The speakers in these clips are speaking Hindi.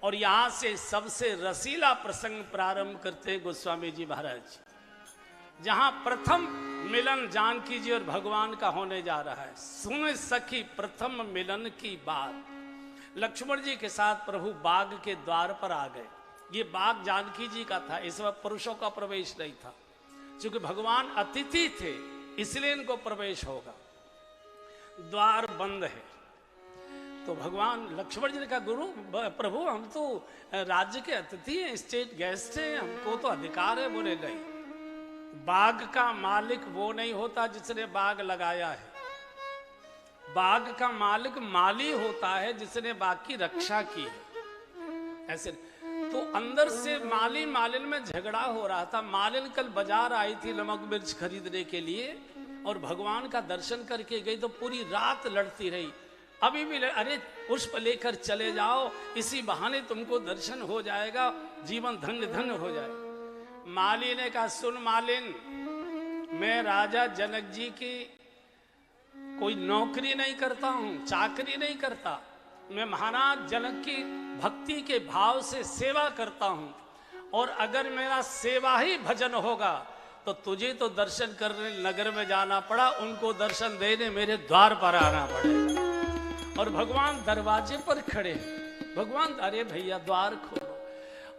और यहां से सबसे रसीला प्रसंग प्रारंभ करते हैं गोस्वामी जी महाराज, जहां प्रथम मिलन जानकी जी और भगवान का होने जा रहा है। सुन सखी प्रथम मिलन की बात। लक्ष्मण जी के साथ प्रभु बाग के द्वार पर आ गए। ये बाग जानकी जी का था, इस वक्त पुरुषों का प्रवेश नहीं था, क्योंकि भगवान अतिथि थे इसलिए इनको प्रवेश होगा। द्वार बंद है तो भगवान लक्ष्मण जी ने कहा, गुरु प्रभु हम तो राज्य के अतिथि हैं, स्टेट गेस्ट हैं, हमको तो अधिकार है। बोले नहीं, बाग का मालिक वो नहीं होता जिसने बाग लगाया है, बाग का मालिक माली होता है जिसने बाग की रक्षा की है। ऐसे तो अंदर से माली मालिन में झगड़ा हो रहा था। मालिन कल बाजार आई थी नमक मिर्च खरीदने के लिए और भगवान का दर्शन करके गई तो पूरी रात लड़ती रही। अभी भी अरे पुष्प लेकर चले जाओ, इसी बहाने तुमको दर्शन हो जाएगा, जीवन धन्य धन्य हो जाएगा। माली ने कहा, सुन मालिन, मैं राजा जनक जी की कोई नौकरी नहीं करता हूं, चाकरी नहीं करता, मैं महाराज जनक की भक्ति के भाव से सेवा करता हूं, और अगर मेरा सेवा ही भजन होगा तो तुझे तो दर्शन करने नगर में जाना पड़ा, उनको दर्शन देने मेरे द्वार पर आना पड़े। और भगवान दरवाजे पर खड़े, भगवान अरे भैया द्वार खोलो।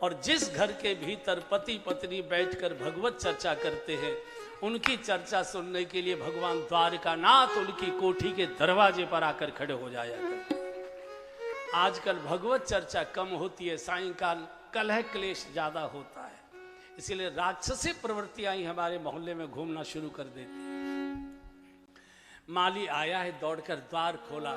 और जिस घर के भीतर पति पत्नी बैठकर भगवत चर्चा करते हैं, उनकी चर्चा सुनने के लिए भगवान द्वारकानाथ उनकी कोठी के दरवाजे पर आकर खड़े हो जाया करते। आजकल भगवत चर्चा कम होती है, सायंकाल कलह क्लेश ज्यादा होता है, इसीलिए राक्षसी प्रवृत्तियां ही हमारे मोहल्ले में घूमना शुरू कर देती। माली आया है, दौड़कर द्वार खोला,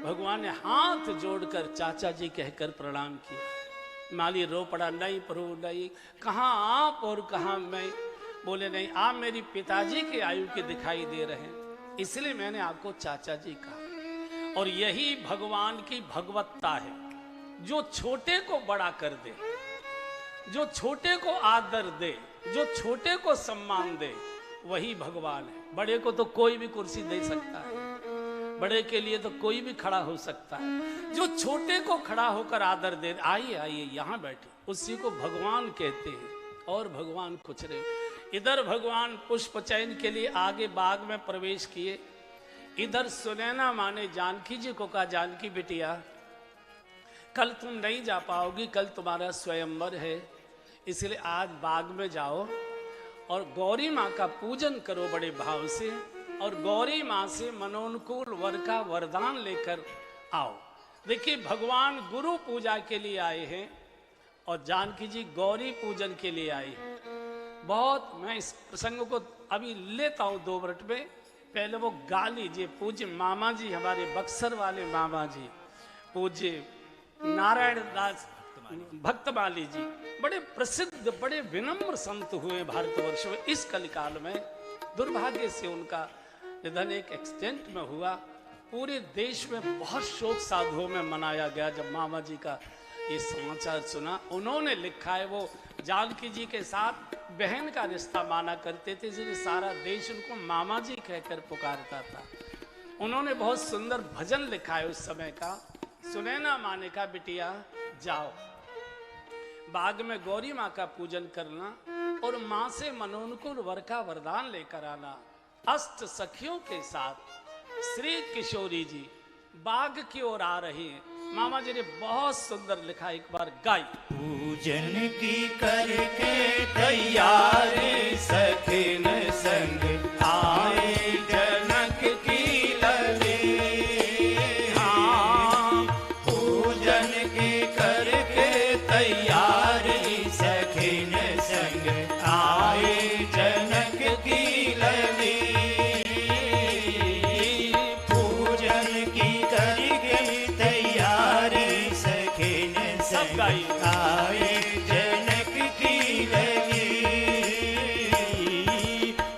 भगवान ने हाथ जोड़कर चाचा जी कहकर प्रणाम किया। माली रो पड़ा, नहीं प्रभु नहीं, कहाँ आप और कहाँ मैं। बोले नहीं, आप मेरी पिताजी के आयु के दिखाई दे रहे हैं, इसलिए मैंने आपको चाचा जी कहा। और यही भगवान की भगवत्ता है, जो छोटे को बड़ा कर दे, जो छोटे को आदर दे, जो छोटे को सम्मान दे, वही भगवान है। बड़े को तो कोई भी कुर्सी दे सकता है, बड़े के लिए तो कोई भी खड़ा हो सकता है। जो छोटे को खड़ा होकर आदर दे, आइए आइए यहाँ बैठे, उसी को भगवान कहते हैं। और भगवान कुछ नहीं। इधर भगवान पुष्प चयन के लिए आगे बाग में प्रवेश किए, इधर सुनैना माँ ने जानकी जी को कहा, जानकी बिटिया कल तुम नहीं जा पाओगी, कल तुम्हारा स्वयंवर है, इसलिए आज बाग में जाओ और गौरी माँ का पूजन करो बड़े भाव से, और गौरी माँ से मनोनुकूल वर का वरदान लेकर आओ। देखिए भगवान गुरु पूजा के लिए आए हैं और जानकी जी गौरी पूजन के लिए आई है। बहुत मैं इस प्रसंग को अभी लेता हूँ 2 मिनट में, पहले वो गा लीजिए। पूज्य मामा जी, हमारे बक्सर वाले मामा जी, पूज्य नारायण दास भक्तमाली जी, बड़े प्रसिद्ध बड़े विनम्र संत हुए भारतवर्ष में। इस कलिकाल में दुर्भाग्य से उनका निधन एक एक्सटेंट में हुआ। पूरे देश में बहुत शोक साधुओं में मनाया गया जब मामा जी का ये समाचार सुना। उन्होंने लिखा है, वो जानकी जी के साथ बहन का रिश्ता माना करते थे, इसलिए सारा देश उनको मामा जी कहकर पुकारता था। उन्होंने बहुत सुंदर भजन लिखा है उस समय का। सुनैना माँ ने कहा, बिटिया जाओ बाग में गौरी माँ का पूजन करना और माँ से मनोनुकूल वर का वरदान लेकर आना। अष्ट सखियों के साथ श्री किशोरी जी बाग की ओर आ रही हैं। मामा जी ने बहुत सुंदर लिखा, एक बार गाई। पूजन की करके तैयारी सखिन संग आए जनक की लली। हाँ, पूजन की करके तैयारी सखिन संग आए जनक की लली। पूजन की करके तैयारी सखिन संग आए जनक की लली।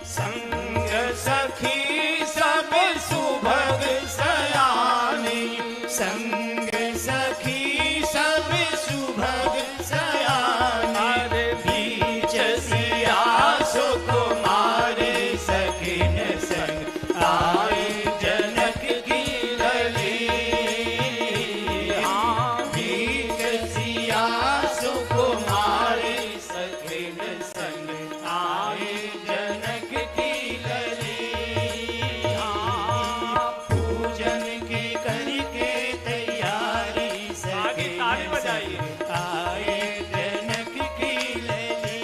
संग सखी सब सुभग सयानी, संग सखी सब सुभग सयानी। बीच सिया सुकुमारी सखिन संग आए जनक की लली। हाँ, बीच बजाइए। आए जनक की लली,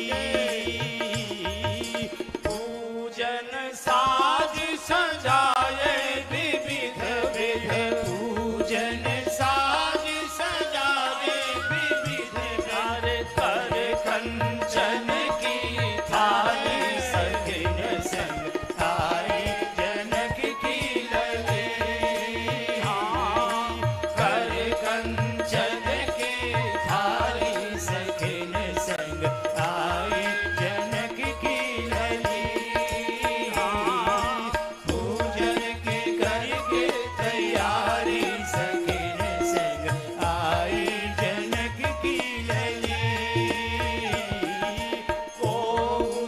पूजन साज सजाए विविध विध, पूजन साज सजाए विविध अरे कर कंचन की थाली सखिन संग आए जनक की लली, कर कंचन की थाली सखिन संग आए जनक की लली, पूजन की करके तैयारी सखिन संग आए जनक की लली, को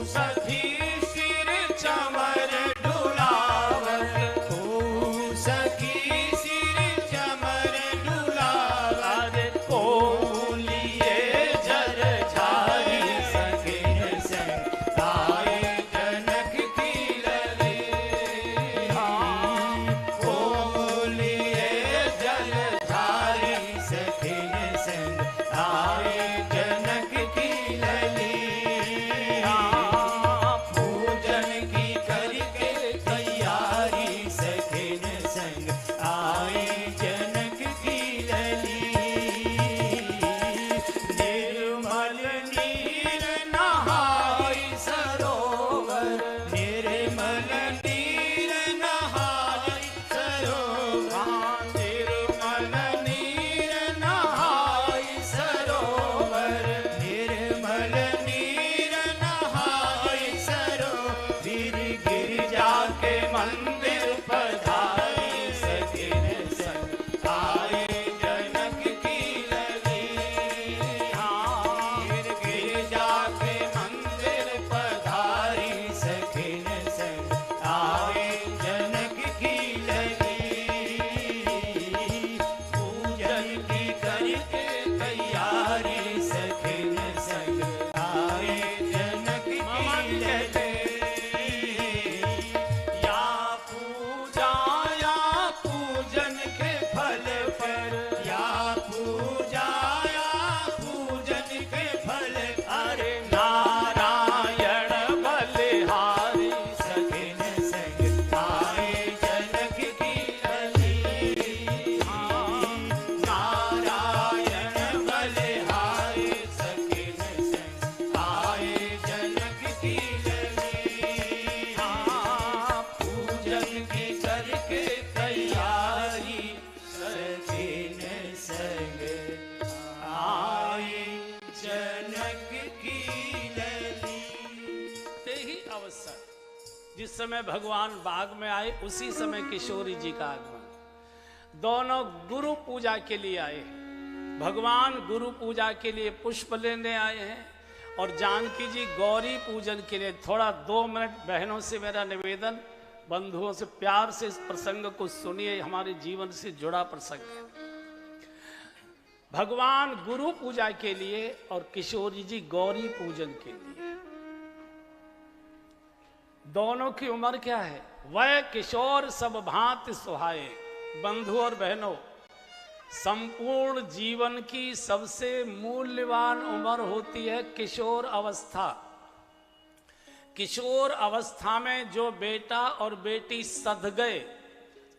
सखी सिर चमर डुलावत, को सखी सिर चमर डुलावत, अरे को लिए जर झारी सखिन संग आए जनक की लली, को लिए जल झारी सखिन संग आए जनक की लली, पूजन की करके तैयारी सखिन संग आए जनक की लली, निर्मल नीर नहाई सरोवर, निर्मल नीर नहाई सरोवर, निर्मल नीर नहाई सरोवर, निर्मल नीर नहाई सरोवर, गिरिजा के मंदिर पधारी सखिन संग आए जनक की लली, गिरिजा के मंदिर पधारी सखिन संग आए जनक की लली, पूजन की करके तैयारी सखिन संग आए जनक की लली, या पूजा या पूजन के फल पर, या पूजा या पूजन के फल, अरे नारायण बलिहारी सखिन संग आए जनक की लली, नारायण बलिहारी सखिन संग आए जनक की लली, पूजन की करके तैयारी सखिन संग आए जनक की लली। ते ही अवसर जिस समय भगवान बाग में आए उसी समय किशोरी जी का आगमन। दोनों गुरु पूजा के लिए आए हैं। भगवान गुरु पूजा के लिए पुष्प लेने आए हैं और जानकी जी गौरी पूजन के लिए। थोड़ा 2 मिनट बहनों से मेरा निवेदन, बंधुओं से प्यार से इस प्रसंग को सुनिए, हमारे जीवन से जुड़ा प्रसंग है। भगवान गुरु पूजा के लिए और किशोरी जी गौरी पूजन के लिए। दोनों की उम्र क्या है? वह किशोर सब भांति सुहाए। बंधु और बहनों, संपूर्ण जीवन की सबसे मूल्यवान उम्र होती है किशोर अवस्था। किशोर अवस्था में जो बेटा और बेटी सध गए,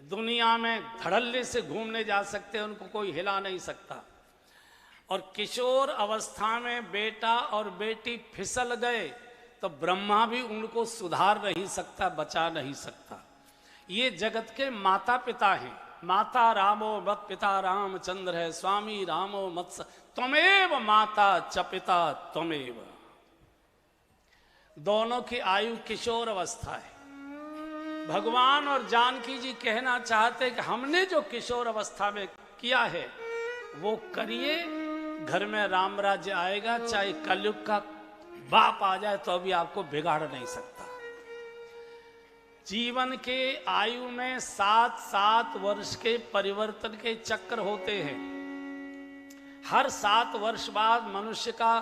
दुनिया में धड़ल्ले से घूमने जा सकते हैं, उनको कोई हिला नहीं सकता। और किशोर अवस्था में बेटा और बेटी फिसल गए तो ब्रह्मा भी उनको सुधार नहीं सकता, बचा नहीं सकता। ये जगत के माता पिता हैं। माता रामो मत पिता रामचंद्र है, स्वामी रामो मत त्वमेव माता च पिता त्वमेव। दोनों की आयु किशोर अवस्था है। भगवान और जानकी जी कहना चाहते हैं कि हमने जो किशोर अवस्था में किया है वो करिए, घर में राम राज्य आएगा। चाहे कलयुग का बाप आ जाए तो भी आपको बिगाड़ नहीं सकता। जीवन के आयु में 7-7 वर्ष के परिवर्तन के चक्र होते हैं। हर 7 वर्ष बाद मनुष्य का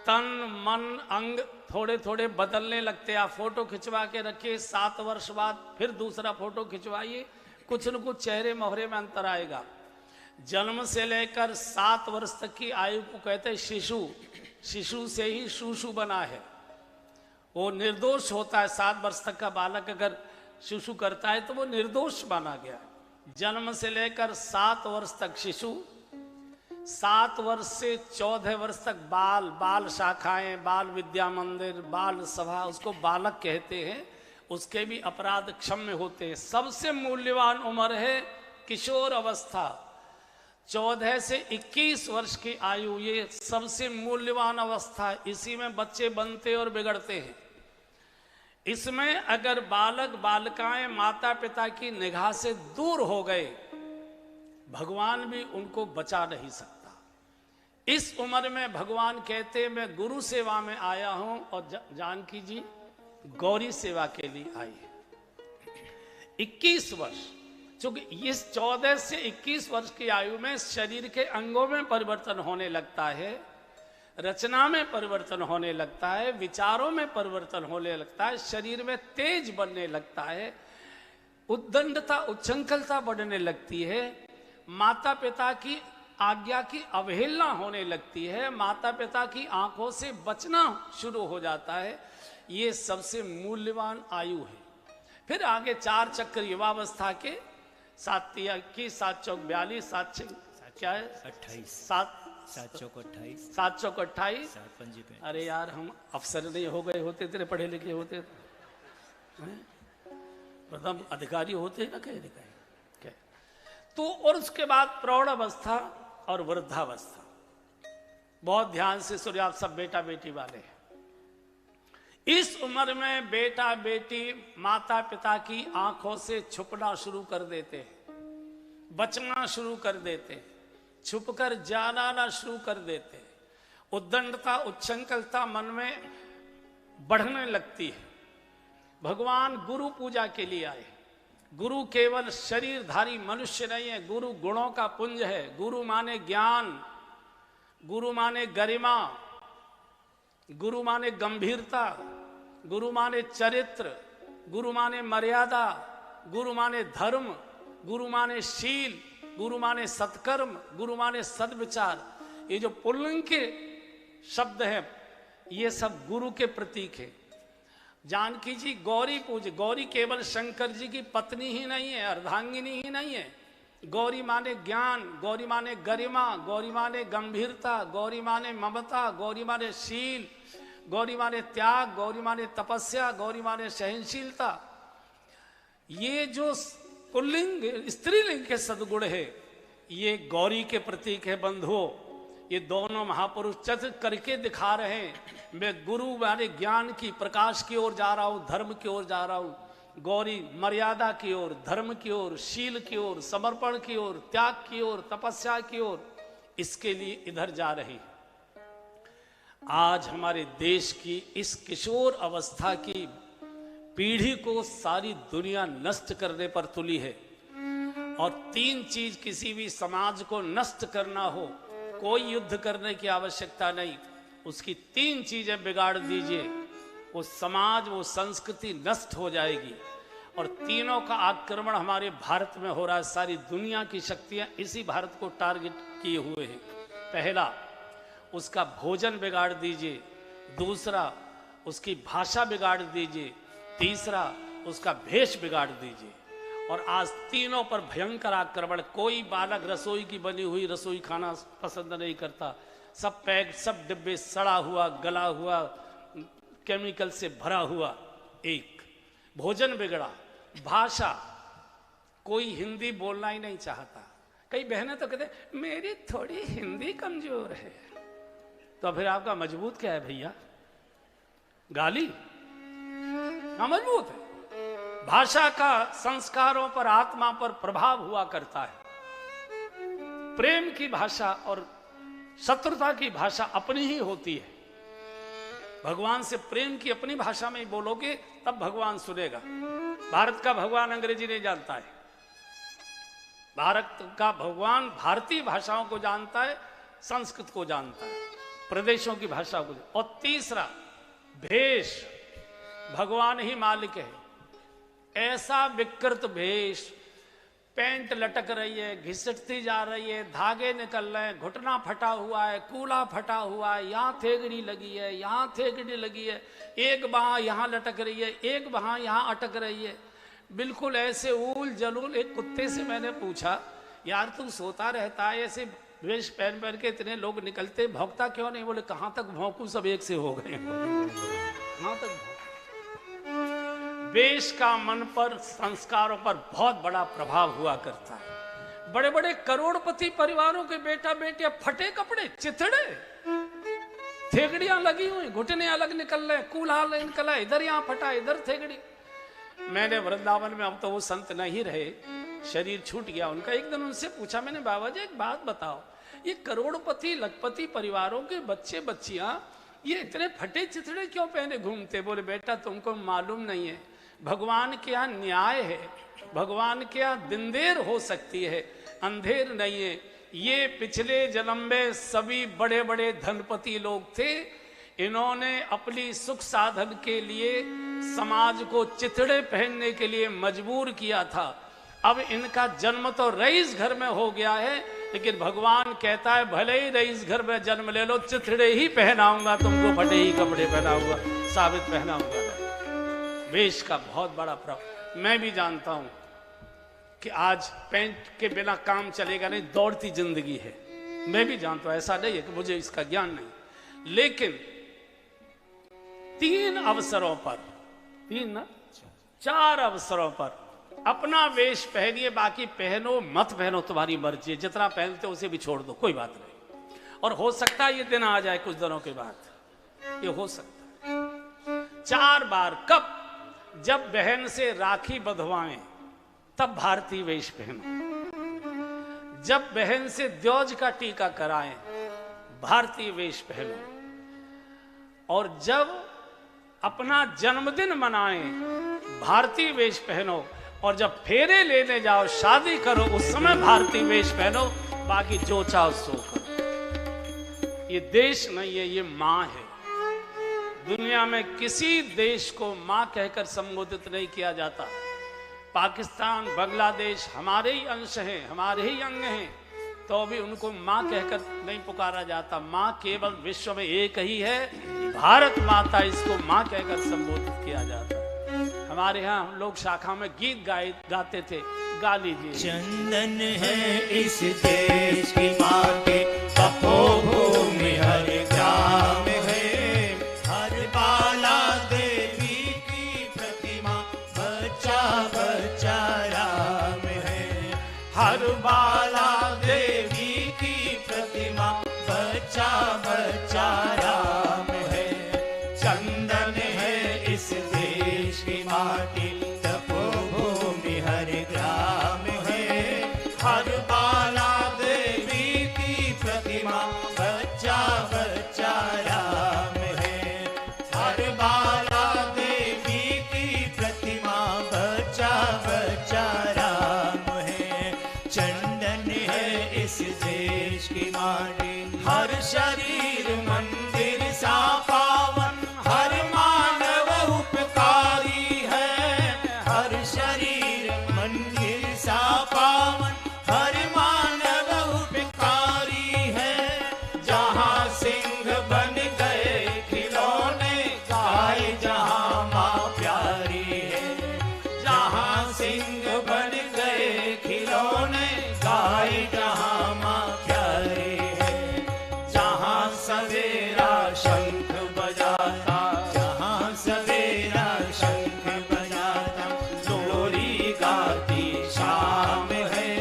तन मन अंग थोड़े थोड़े बदलने लगते हैं। आप फोटो खिंचवा के रखिए, 7 वर्ष बाद फिर दूसरा फोटो खिंचवाइए, कुछ न कुछ चेहरे मोहरे में अंतर आएगा। जन्म से लेकर 7 वर्ष तक की आयु को कहते हैं शिशु। शिशु से ही शुशु बना है, वो निर्दोष होता है। 7 वर्ष तक का बालक अगर शिशु करता है तो वो निर्दोष माना गया। जन्म से लेकर 7 वर्ष तक शिशु, 7 वर्ष से 14 वर्ष तक बाल शाखाएं, बाल विद्या मंदिर, बाल सभा, उसको बालक कहते हैं। उसके भी अपराध क्षम्य होते हैं। सबसे मूल्यवान उम्र है किशोर अवस्था, 14 से 21 वर्ष की आयु, ये सबसे मूल्यवान अवस्था है। इसी में बच्चे बनते और बिगड़ते हैं। इसमें अगर बालक बालिकाएं माता पिता की निगाह से दूर हो गए, भगवान भी उनको बचा नहीं सकता। इस उम्र में भगवान कहते मैं गुरु सेवा में आया हूं और जानकी जी गौरी सेवा के लिए आई है। 21 वर्ष, क्योंकि इस 14 से 21 वर्ष की आयु में शरीर के अंगों में परिवर्तन होने लगता है, रचना में परिवर्तन होने लगता है, विचारों में परिवर्तन होने लगता है, शरीर में तेज बनने लगता है, उद्दंडता उच्छृंखलता बढ़ने लगती है, माता पिता की आज्ञा की अवहेलना होने लगती है, माता पिता की आंखों से बचना शुरू हो जाता है। ये सबसे मूल्यवान आयु है। फिर आगे 4 चक्र युवावस्था के 7 की 7 चौक 42, 7 क्या है 28, 7 चौक 28। अरे यार हम अफसर नहीं हो गए होते, तेरे पढ़े लिखे होते, प्रथम अधिकारी होते ना कहीं कहीं। तो और उसके बाद प्रौढ़ अवस्था और वृद्धावस्था। बहुत ध्यान से सुनिए, आप सब बेटा बेटी वाले हैं। इस उम्र में बेटा बेटी माता पिता की आंखों से छुपना शुरू कर देते हैं, बचना शुरू कर देते हैं, छुपकर जाना शुरू कर देते हैं। उद्दंडता उच्छृंखलता मन में बढ़ने लगती है। भगवान गुरु पूजा के लिए आए। गुरु केवल शरीरधारी मनुष्य नहीं है, गुरु गुणों का पुंज है। गुरु माने ज्ञान, गुरु माने गरिमा, गुरु माने गंभीरता, गुरु माने चरित्र, गुरु माने मर्यादा, गुरु माने धर्म, गुरु माने शील, गुरु माने सत्कर्म, गुरु माने सद्विचार। ये जो पुल्लिंग के शब्द हैं, ये सब गुरु के प्रतीक है। जानकी जी गौरी पूज, गौरी केवल शंकर जी की पत्नी ही नहीं है, अर्धांगिनी ही नहीं है। गौरी माने ज्ञान, गौरी माने गरिमा, गौरी माने गंभीरता, गौरी माने ममता, गौरी माने शील, गौरी माने त्याग, गौरी माने तपस्या, गौरी माने सहनशीलता। ये जो पुल्लिंग स्त्रीलिंग के सद्गुण है, ये गौरी के प्रतीक है बंधुओं। ये दोनों महापुरुष चतुर करके दिखा रहे हैं। मैं गुरु माने ज्ञान की प्रकाश की ओर जा रहा हूं, धर्म की ओर जा रहा हूं। गौरी मर्यादा की ओर, धर्म की ओर, शील की ओर, समर्पण की ओर, त्याग की ओर, तपस्या की ओर, इसके लिए इधर जा रही। आज हमारे देश की इस किशोर अवस्था की पीढ़ी को सारी दुनिया नष्ट करने पर तुली है। और 3 चीज किसी भी समाज को नष्ट करना हो, कोई युद्ध करने की आवश्यकता नहीं, उसकी 3 चीजें बिगाड़ दीजिए, वो समाज वो संस्कृति नष्ट हो जाएगी। और तीनों का आक्रमण हमारे भारत में हो रहा है। सारी दुनिया की शक्तियां इसी भारत को टारगेट किए हुए हैं। पहला, उसका भोजन बिगाड़ दीजिए। दूसरा, उसकी भाषा बिगाड़ दीजिए। तीसरा, उसका भेष बिगाड़ दीजिए। और आज तीनों पर भयंकर आक्रमण। कोई बालक रसोई की बनी हुई रसोई खाना पसंद नहीं करता। सब पैक, सब डिब्बे सड़ा हुआ, गला हुआ, केमिकल से भरा हुआ। एक, भोजन बिगड़ा। भाषा, कोई हिंदी बोलना ही नहीं चाहता। कई बहनें तो कहते मेरी थोड़ी हिंदी कमजोर है। तो फिर आपका मजबूत क्या है भैया? गाली? हाँ, मजबूत है। भाषा का संस्कारों पर, आत्मा पर प्रभाव हुआ करता है। प्रेम की भाषा और शत्रुता की भाषा अपनी ही होती है। भगवान से प्रेम की अपनी भाषा में ही बोलोगे तब भगवान सुनेगा। भारत का भगवान अंग्रेजी नहीं जानता है। भारत का भगवान भारतीय भाषाओं को जानता है, संस्कृत को जानता है, प्रदेशों की भाषा को। और तीसरा, भेष। भगवान ही मालिक है। ऐसा विकृत भेष, पैंट लटक रही है, घिसटती जा रही है, धागे निकल रहे हैं, घुटना फटा हुआ है, कूला फटा हुआ है, यहाँ थेगड़ी लगी है, यहाँ थेगड़ी लगी है, एक बाह यहाँ लटक रही है, एक बाह यहाँ अटक रही है, बिल्कुल ऐसे ऊल जलूल। एक कुत्ते से मैंने पूछा, यार तू सोता रहता है ऐसे वेश पहन पहन के, इतने लोग निकलते, भौंकता क्यों नहीं? बोले कहाँ तक भौंकू, सब एक से हो गए। कहाँ तक भौंकू? वेश का मन पर, संस्कारों पर बहुत बड़ा प्रभाव हुआ करता है। बड़े बड़े करोड़पति परिवारों के बेटा बेटियां फटे कपड़े, चिथड़े, थेगड़ियां लगी हुई, घुटने अलग निकल रहे, कूल्हा निकला, इधर यहाँ फटा, इधर थेगड़ी। मैंने वृंदावन में, अब तो वो संत नहीं रहे, शरीर छूट गया उनका। एक दिन उनसे पूछा मैंने, बाबा जी एक बात बताओ, ये करोड़पति लखपति परिवारों के बच्चे बच्चियां ये इतने फटे चिथड़े क्यों पहने घूमते? बोले बेटा तुमको मालूम नहीं है, भगवान के यहाँ न्याय है, भगवान के यहाँ दिन देर हो सकती है, अंधेर नहीं है। ये पिछले जन्म में सभी बड़े बड़े धनपति लोग थे, इन्होंने अपनी सुख साधन के लिए समाज को चिथड़े पहनने के लिए मजबूर किया था। अब इनका जन्म तो रईस घर में हो गया है, लेकिन भगवान कहता है भले ही रईस घर में जन्म ले लो, चिथड़े ही पहनाऊंगा तुमको, फटे ही कपड़े पहनाऊंगा, साबित पहनाऊंगा। वेश का बहुत बड़ा प्रभाव। मैं भी जानता हूं कि आज पैंट के बिना काम चलेगा नहीं, दौड़ती जिंदगी है। मैं भी जानता हूं, ऐसा नहीं है कि मुझे इसका ज्ञान नहीं, लेकिन 3 अवसरों पर, 4 अवसरों पर अपना वेश पहनिए, बाकी पहनो मत पहनो तुम्हारी मर्जी है, जितना पहनते हो उसे भी छोड़ दो, कोई बात नहीं। और हो सकता है ये दिन आ जाए कुछ दिनों के बाद, ये हो सकता है। 4 बार कब? जब बहन से राखी बंधवाएं तब भारतीय वेश पहनो, जब बहन से द्योज का टीका कराएं भारतीय वेश पहनो, और जब अपना जन्मदिन मनाएं भारतीय वेश पहनो, और जब फेरे लेने जाओ, शादी करो, उस समय भारतीय वेश पहनो, बाकी जो चाहो सो करो। ये देश नहीं है, ये मां है। दुनिया में किसी देश को मां कहकर संबोधित नहीं किया जाता। पाकिस्तान, बांग्लादेश हमारे ही अंश हैं, हमारे ही अंग हैं, तो भी उनको मां कहकर नहीं पुकारा जाता। मां केवल विश्व में एक ही है, भारत माता, इसको मां कहकर संबोधित किया जाता। हमारे यहाँ हम लोग शाखा में गीत गाते थे, गा लीजिए। चंदन है इस देश की माटी, तपोभूमि हर ग्राम है, हर बाला देवी की प्रतिमा, बच्चा बच्चा राम है। हर बाला देवी की प्रतिमा, बच्चा बच्चा राम है। चंदन है इस देश की माटी, तपोभूमि हर ग्राम है, हर बाला देवी की प्रतिमा, बच्चा बच्चा राम है। हर बाला देवी की प्रतिमा, बच्चा बच्चा राम है। चंदन है इस देश की माटी, हर शरीर मंदिर सा पावन, हर मानव उपकारी है। हर शरीर मंदिर सा पावन, हर मानव उपकारी है। जहाँ सिंह बन गए खिलौने, गाय जहाँ माँ प्यारी है। जहाँ सिंह बन गए खिलौने, गाय जहाँ माँ प्यारी है। जहाँ सवेरा शंख बजाता, जहाँ सवेरा शंख बजाता, लोरी गाती शाम है।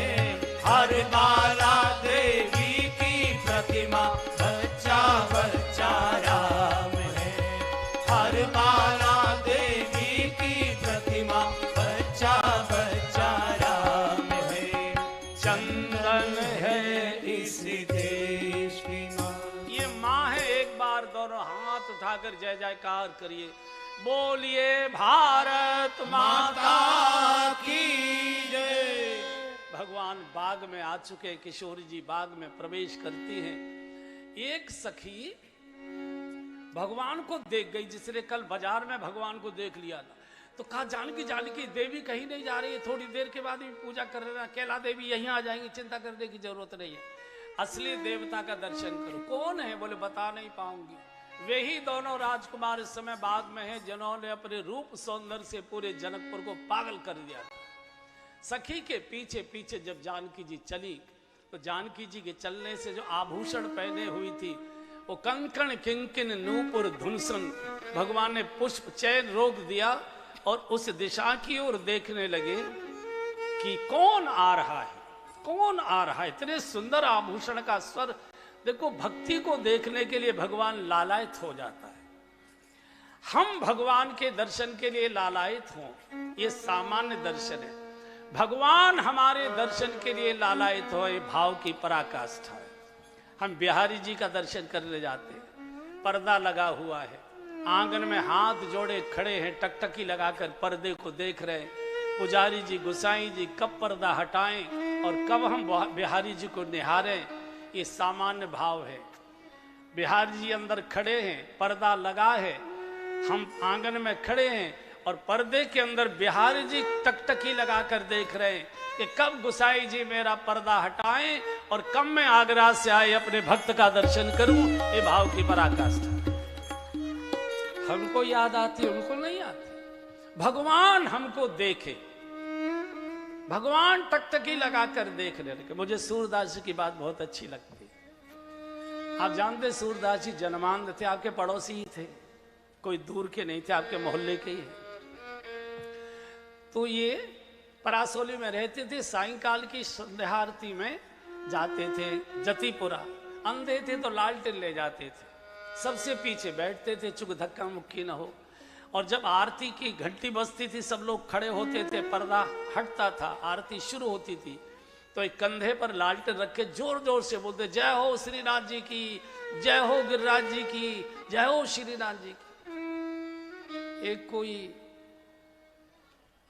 हर बाला देवी की प्रतिमा, बच्चा बच्चा राम है। हर बाला देवी की प्रतिमा, बच्चा बच्चा राम है। चंदन है इस देश की माँ। ये माँ है। एक बार दोनों हाथ उठाकर जय जयकार करिए, बोलिए भारत माता की जय। भगवान बाग में आ चुके, किशोरी जी बाग में प्रवेश करती हैं। एक सखी भगवान को देख गई, जिसने कल बाजार में भगवान को देख लिया था, तो कहा जानकी जानकी देवी कहीं नहीं जा रही है, थोड़ी देर के बाद ही पूजा कर लेना, कैला देवी यहीं आ जाएंगी, चिंता करने की जरूरत नहीं है, असली देवता का दर्शन करो। कौन है? बोले बता नहीं पाऊंगी। वे ही दोनों राजकुमार इस समय बाग में हैं जिन्होंने अपने रूप सौंदर्य से पूरे जनकपुर को पागल कर दिया था। सखी के पीछे पीछे जब जानकी जी चली तो जानकी जी के चलने से जो आभूषण पहने हुई थी वो कंकण किंकिन नूपुर धुनसन, भगवान ने पुष्प चैन रोक दिया और उस दिशा की ओर देखने लगे कि कौन आ रहा है, कौन आ रहा है। इतने सुंदर आभूषण का स्वर देखो, भक्ति को देखने के लिए भगवान लालायित हो जाता है। हम भगवान के दर्शन के लिए लालायित हों, ये सामान्य दर्शन है। भगवान हमारे दर्शन के लिए लालायित हो, ये भाव की पराकाष्ठा है। हम बिहारी जी का दर्शन करने जाते हैं, पर्दा लगा हुआ है, आंगन में हाथ जोड़े खड़े हैं, टकटकी लगाकर पर्दे को देख रहे हैं। पुजारी जी गोसाई जी कब पर्दा हटाएं और कब हम बिहारी जी को निहारें, ये सामान्य भाव है। बिहारी जी अंदर खड़े हैं, पर्दा लगा है, हम आंगन में खड़े हैं और पर्दे के अंदर बिहारी जी टकटकी लगाकर देख रहे हैं कि कब गोसाई जी मेरा पर्दा हटाएं और कब मैं आगरा से आए अपने भक्त का दर्शन करूं। ये भाव की पराकाष्ठा हमको याद आती, उनको नहीं आती। भगवान हमको देखे, भगवान टकटकी लगाकर देख रहे हैं। मुझे सूरदास जी की बात बहुत अच्छी लगती है। आप जानते सूरदास जी जन्मांध थे, आपके पड़ोसी ही थे, कोई दूर के नहीं थे, आपके मोहल्ले के ही हैं। तो ये परासोली में रहते थे, सायंकाल की संध्या आरती में जाते थे जतीपुरा। अंधे थे तो लालटेन ले जाते थे, सबसे पीछे बैठते थे, चुक धक्का मुक्की न हो। और जब आरती की घंटी बजती थी सब लोग खड़े होते थे, पर्दा हटता था, आरती शुरू होती थी तो एक कंधे पर लालटेन रख के जोर जोर से बोलते जय हो श्रीनाथ जी की, जय हो गिरिराज जी की, जय हो श्रीनाथ जी की। एक कोई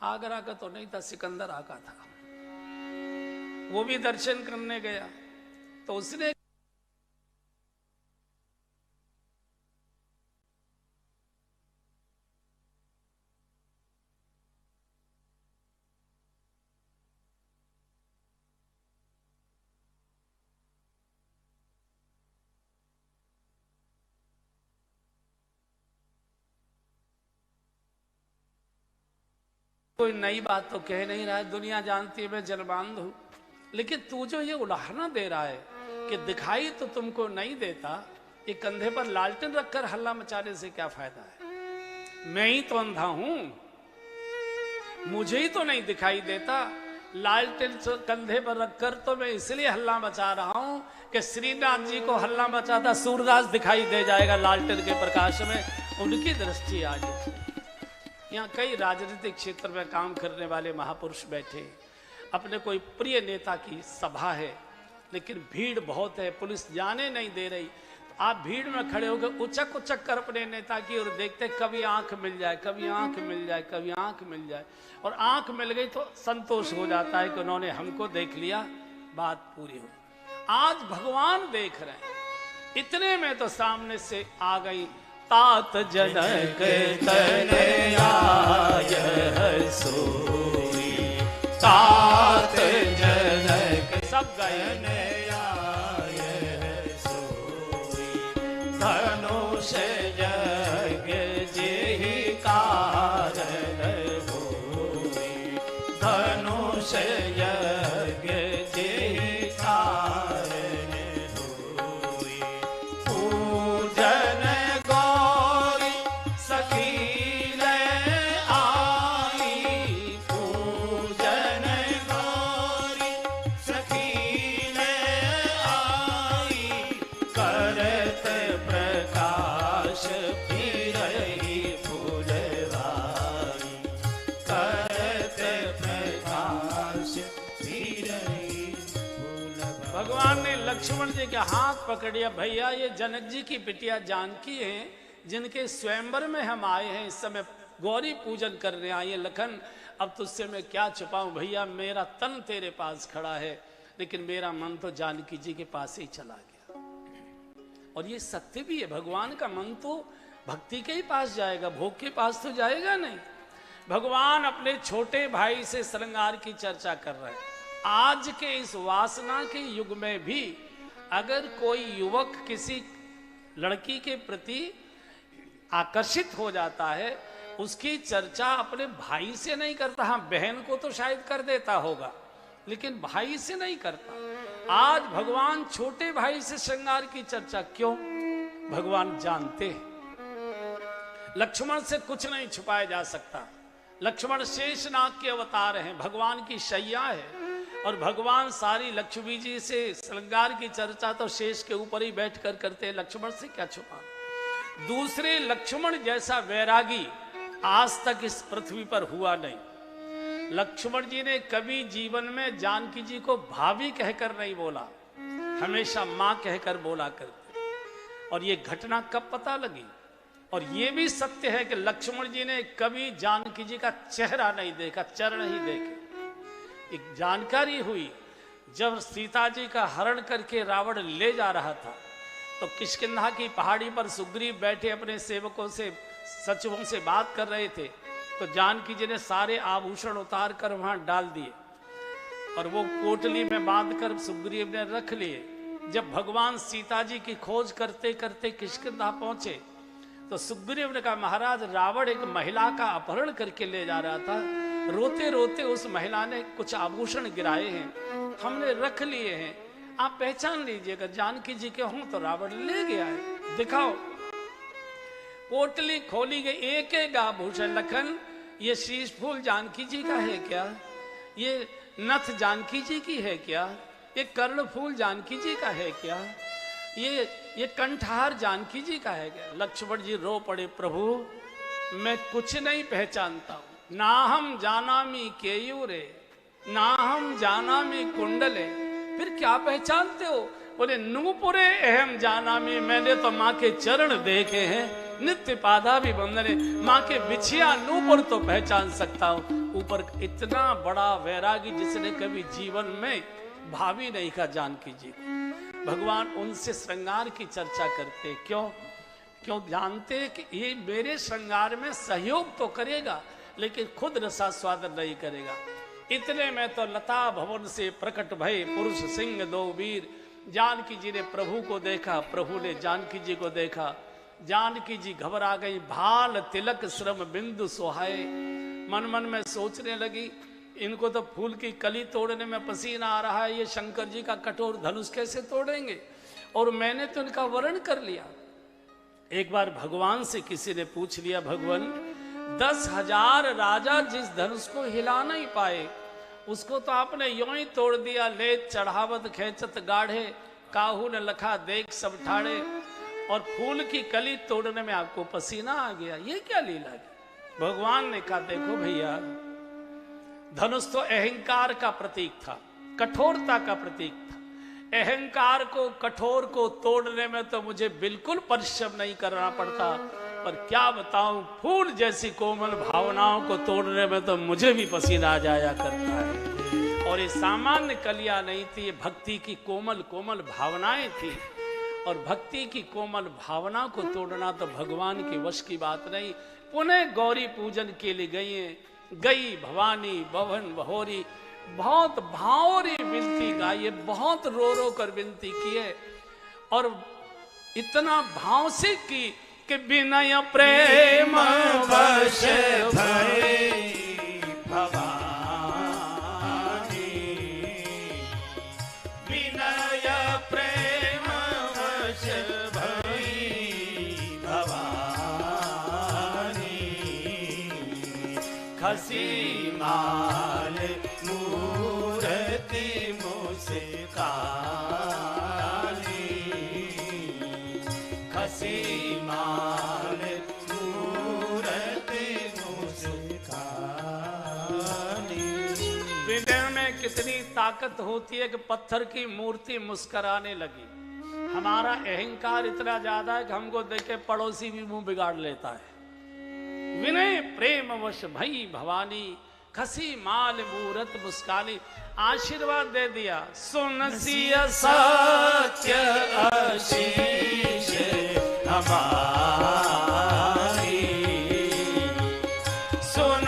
आगरा का तो नहीं था, सिकंदर आका था, वो भी दर्शन करने गया तो उसने कोई नई बात तो कह नहीं रहा है, दुनिया जानती है मैं जन्मांध हूं, लेकिन तू जो ये उदाहरण दे रहा है कि दिखाई तो तुमको नहीं देता, ये कंधे पर लालटेन रखकर हल्ला मचाने से क्या फायदा है। मैं ही तो अंधा हूं, मुझे ही तो नहीं दिखाई देता। लालटेन कंधे पर रखकर तो मैं इसलिए हल्ला मचा रहा हूं कि श्रीनाथ जी को हल्ला मचाता सूरदास दिखाई दे जाएगा लालटेन के प्रकाश में, उनकी दृष्टि आ जाएगी। यहाँ कई राजनीतिक क्षेत्र में काम करने वाले महापुरुष बैठे, अपने कोई प्रिय नेता की सभा है लेकिन भीड़ बहुत है, पुलिस जाने नहीं दे रही, तो आप भीड़ में खड़े होकर उचक उचक कर अपने नेता की ओर देखते, कभी आंख मिल जाए, कभी आंख मिल जाए, कभी आंख मिल जाए, और आंख मिल गई तो संतोष हो जाता है कि उन्होंने हमको देख लिया, बात पूरी हो। आज भगवान देख रहे हैं, इतने में तो सामने से आ गई तात जनक तनया सोई, तात जनक सब गए सोई, धनुष यज्ञ जेहि कारण होई, धनुष यज्ञ जेहि कारण होई, पूजन लक्ष्मण जी के हाथ पकड़िया, भैया ये जनक जी की बिटिया जानकी हैं जिनके स्वयंवर में हम आए हैं, इस समय गौरी पूजन करने आए हैं। लखन अब तुझसे मैं क्या छुपाऊं भैया, मेरा तन तेरे पास खड़ा है लेकिन मेरा मन तो जानकी जी के पास ही चला गया। और ये सत्य भी है, भगवान का मन तो भक्ति के ही पास जाएगा, भोग के पास तो जाएगा नहीं। भगवान अपने छोटे भाई से श्रृंगार की चर्चा कर रहे हैं। आज के इस वासना के युग में भी अगर कोई युवक किसी लड़की के प्रति आकर्षित हो जाता है, उसकी चर्चा अपने भाई से नहीं करता। हाँ, बहन को तो शायद कर देता होगा, लेकिन भाई से नहीं करता। आज भगवान छोटे भाई से श्रृंगार की चर्चा क्यों? भगवान जानते हैं लक्ष्मण से कुछ नहीं छुपाया जा सकता। लक्ष्मण शेषनाग के अवतार हैं, भगवान की शैया है, और भगवान सारी लक्ष्मी जी से श्रृंगार की चर्चा तो शेष के ऊपर ही बैठकर करते हैं। लक्ष्मण से क्या छुपा? दूसरे लक्ष्मण जैसा वैरागी आज तक इस पृथ्वी पर हुआ नहीं। लक्ष्मण जी ने कभी जीवन में जानकी जी को भाभी कहकर नहीं बोला, हमेशा मां कहकर बोला करते। और ये घटना कब पता लगी? और ये भी सत्य है कि लक्ष्मण जी ने कभी जानकी जी का चेहरा नहीं देखा, चरण ही देखे। एक जानकारी हुई, जब सीता जी का हरण करके रावण ले जा रहा था, तो किष्किंधा की पहाड़ी पर सुग्रीव बैठे अपने सेवकों से, सचिवों से बात कर रहे थे। तो जानकी जी ने सारे आभूषण उतार कर वहां डाल दिए और वो पोटली में बांधकर सुग्रीव ने रख लिए। जब भगवान सीता जी की खोज करते करते किष्किंधा पहुंचे, तो सुग्रीव ने कहा, महाराज, रावण एक महिला का अपहरण करके ले जा रहा था, रोते रोते उस महिला ने कुछ आभूषण गिराए हैं, हमने रख लिए हैं, आप पहचान लीजिएगा, जानकी जी के हों तो रावण ले गया है, दिखाओ। पोटली खोली गई, एक एक आभूषण। लखन, ये शीश फूल जानकी जी का है क्या? ये नथ जानकी जी की है क्या? ये कर्ण फूल जानकी जी का है क्या? ये कंठार जानकी जी का है क्या? लक्ष्मण जी रो पड़े, प्रभु मैं कुछ नहीं पहचानता हूं, ना हम जानामी केयूरे, ना हम जानामी कुंडले। फिर क्या पहचानते हो? बोले, नूपुरे अहम जानामी, मैंने तो माँ के चरण देखे हैं, नित्य पादा भी बंधने, माँ के बिछिया नूपुर तो पहचान सकता हूं। ऊपर इतना बड़ा वैरागी जिसने कभी जीवन में भावी नहीं कहा जानकी जी को। भगवान उनसे श्रृंगार की चर्चा करते। क्यों जानते कि ये मेरे श्रृंगार में सहयोग तो करेगा, लेकिन खुद रसास्वादन नहीं करेगा। इतने में तो लता भवन से प्रकट भय पुरुष सिंह दो वीर। जानकी जी ने प्रभु को देखा, प्रभु ने जानकी जी को देखा। जानकी जी घबरा गई, भाल तिलक श्रम बिंदु सोहाए। मन मन में सोचने लगी, इनको तो फूल की कली तोड़ने में पसीना आ रहा है, ये शंकर जी का कठोर धनुष कैसे तोड़ेंगे? और मैंने तो इनका वर्ण कर लिया। एक बार भगवान से किसी ने पूछ लिया, भगवान 10,000 राजा जिस धनुष को हिला नहीं पाए, उसको तो आपने यों ही तोड़ दिया। ले चढ़ावत खेचत गाढ़े, काहू ने लखा देख सब ठाड़े। और फूल की कली तोड़ने में आपको पसीना आ गया, ये क्या लीला है? भगवान ने कहा, देखो भैया, धनुष तो अहंकार का प्रतीक था, कठोरता का प्रतीक था। अहंकार को, कठोर को तोड़ने में तो मुझे बिल्कुल परिश्रम नहीं करना पड़ता, पर क्या बताऊं, फूल जैसी कोमल भावनाओं को तोड़ने में तो मुझे भी पसीना आ जाया करता है। और ये सामान्य कलियां नहीं थी, ये भक्ति की कोमल कोमल भावनाएं थी। और भक्ति की कोमल भावना को तोड़ना तो भगवान के वश की बात नहीं। पुनः गौरी पूजन के लिए गई भवानी भवन बहोरी। बहुत भावरी विनती गाई, बहुत रो रो कर विनती की है, और इतना भाव से की कि विनय प्रेम वश भई भवानी, विनय प्रेम वश भई भवानी, खसी माल मूर्ति मुस्कानी, खसी माल मूर्ति मुस्कानी। विनय में कितनी ताकत होती है कि पत्थर की मूर्ति मुस्कराने लगी। हमारा अहंकार इतना ज्यादा है कि हमको देख के पड़ोसी भी मुंह बिगाड़ लेता है। विनय प्रेम वश भई भवानी, खसी माल मूरत मुस्कानी। आशीर्वाद दे दिया, सुन सिया सत्य आशीष हमारी, सुन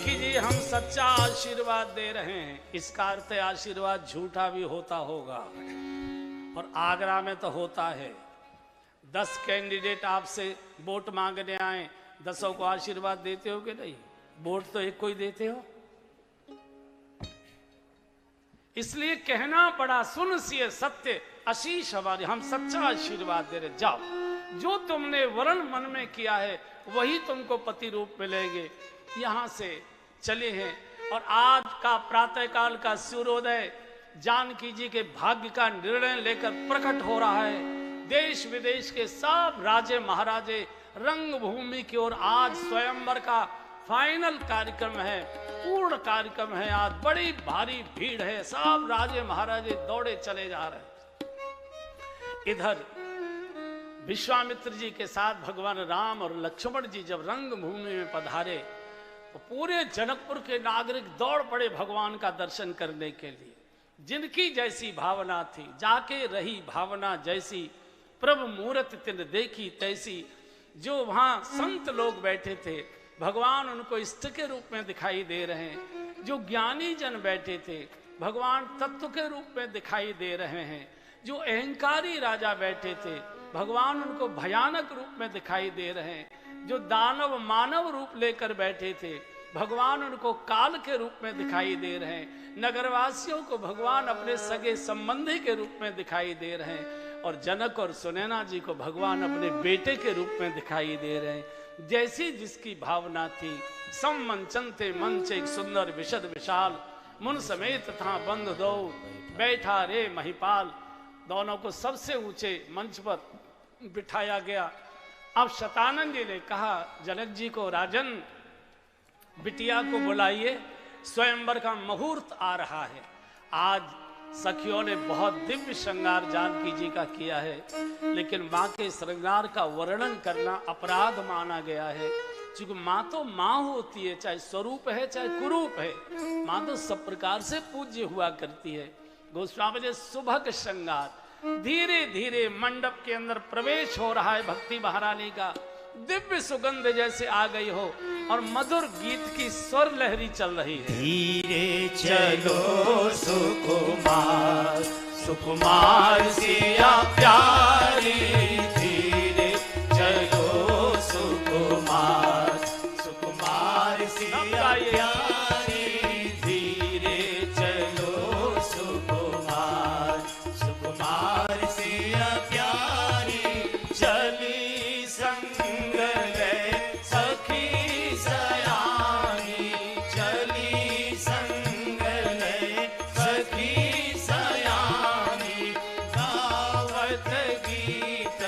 जानकी जी हम सच्चा आशीर्वाद दे रहे हैं, इसका अर्थ है आशीर्वाद झूठा भी होता होगा, और आगरा में तो होता है। 10 कैंडिडेट आपसे वोट मांगने आए, 10 को आशीर्वाद देते हो कि नहीं? वोट तो एक को ही देते हो। इसलिए कहना पड़ा सुन सिए सत्य आशीष हमारे, हम सच्चा आशीर्वाद दे रहे। जाओ, जो तुमने वरण मन में किया है वही तुमको पति रूप मिलेंगे। यहां से चले हैं और आज का प्रातःकाल का सूर्योदय जानकी जी के भाग्य का निर्णय लेकर प्रकट हो रहा है। देश विदेश के सब राजे महाराजे रंगभूमि की ओर आज स्वयंवर का फाइनल कार्यक्रम है, पूर्ण कार्यक्रम है। आज बड़ी भारी भीड़ है, सब राजे महाराजे दौड़े चले जा रहे हैं। इधर विश्वामित्र जी के साथ भगवान राम और लक्ष्मण जी जब रंगभूमि में पधारे तो पूरे जनकपुर के नागरिक दौड़ पड़े भगवान का दर्शन करने के लिए। जिनकी जैसी भावना थी, जाके रही भावना जैसी, प्रभु मूरत तिन देखी तैसी। जो वहां संत लोग बैठे थे, भगवान उनको इष्ट के रूप में दिखाई दे रहे हैं। जो ज्ञानी जन बैठे थे, भगवान तत्व के रूप में दिखाई दे रहे हैं। जो अहंकारी राजा बैठे थे, भगवान उनको भयानक रूप में दिखाई दे रहे हैं। जो दानव मानव रूप लेकर बैठे थे, भगवान उनको काल के रूप में दिखाई दे रहे हैं। नगरवासियों को भगवान अपने सगे संबंधी के रूप में दिखाई दे रहे हैं, और जनक और सुनैना जी को भगवान अपने बेटे के रूप में दिखाई दे रहे हैं। जैसी जिसकी भावना थी, सम्मंचनते मंच एक सुंदर विशद विशाल, मुन समेत था बंध दो बैठा रे महिपाल। दोनों को सबसे ऊंचे मंच पर बिठाया गया। अब शतानंद जी ने कहा जनक जी को, राजन बिटिया को बुलाइए, स्वयंवर का मुहूर्त आ रहा है। आज सखियों ने बहुत दिव्य श्रृंगार जानकी जी का किया है, लेकिन माँ के श्रृंगार का वर्णन करना अपराध माना गया है। क्योंकि माँ तो माँ होती है, चाहे स्वरूप है चाहे कुरूप है। माँ तो सब प्रकार से पूज्य हुआ करती है। गोस्वामी जी सुभग श्रृंगार, धीरे धीरे मंडप के अंदर प्रवेश हो रहा है भक्ति महारानी का। दिव्य सुगंध जैसे आ गई हो और मधुर गीत की स्वर लहरी चल रही है। धीरे चलो सुकुमार, सुकुमार सिया प्यारी। धीरे चलो सुकुमार, सुकुमार सिया प्यारी। धीरे चलो सुकुमार, सुकुमार सिया प्यारी। चली संग गए सखी सयानी, चली संग गए सखी सयानी। गावत गीत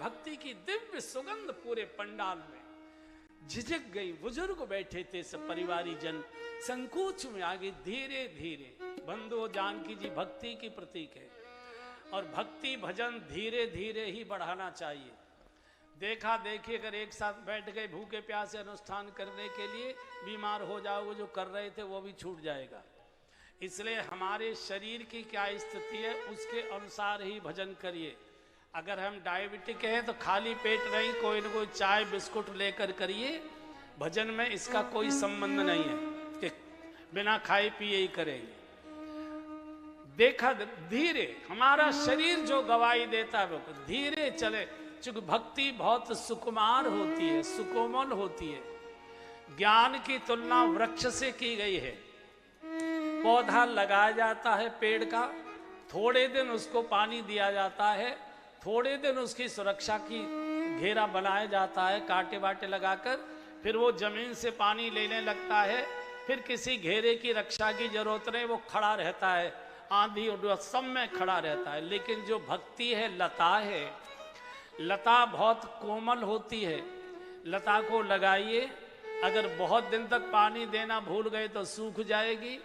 भक्ति की दिव्य सुगंध पूरे पंडाल में झिझक गई। बुजुर्ग बैठे थे, सब परिवारी जन संकोच में आगे। धीरे धीरे बंधुओं, जानकी जी भक्ति की प्रतीक है और भक्ति भजन धीरे धीरे ही बढ़ाना चाहिए। देखा देखी अगर एक साथ बैठ गए भूखे प्यासे अनुष्ठान करने के लिए, बीमार हो जाओगे, जो कर रहे थे वो भी छूट जाएगा। इसलिए हमारे शरीर की क्या स्थिति है उसके अनुसार ही भजन करिए। अगर हम डायबिटिक हैं तो खाली पेट नहीं, कोई न कोई चाय बिस्कुट लेकर करिए। भजन में इसका कोई संबंध नहीं है कि बिना खाए पिए ही करेंगे। देखा धीरे, हमारा शरीर जो गवाही देता है वो धीरे चले, चूंकि भक्ति बहुत सुकुमार होती है, सुकोमल होती है। ज्ञान की तुलना वृक्ष से की गई है। पौधा लगाया जाता है पेड़ का, थोड़े दिन उसको पानी दिया जाता है, थोड़े दिन उसकी सुरक्षा की घेरा बनाया जाता है कांटे वाटे लगाकर, फिर वो जमीन से पानी लेने लगता है, फिर किसी घेरे की रक्षा की जरूरत नहीं, वो खड़ा रहता है, आंधी और सब में खड़ा रहता है। लेकिन जो भक्ति है, लता है, लता बहुत कोमल होती है। लता को लगाइए, अगर बहुत दिन तक पानी देना भूल गए तो सूख जाएगी,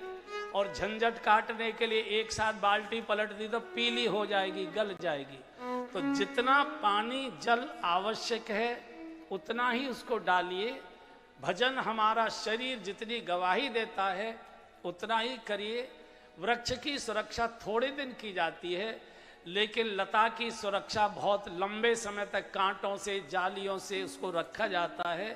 और झंझट काटने के लिए एक साथ बाल्टी पलट दी तो पीली हो जाएगी, गल जाएगी। तो जितना पानी जल आवश्यक है उतना ही उसको डालिए। भजन हमारा शरीर जितनी गवाही देता है उतना ही करिए। वृक्ष की सुरक्षा थोड़े दिन की जाती है, लेकिन लता की सुरक्षा बहुत लंबे समय तक कांटों से, जालियों से उसको रखा जाता है,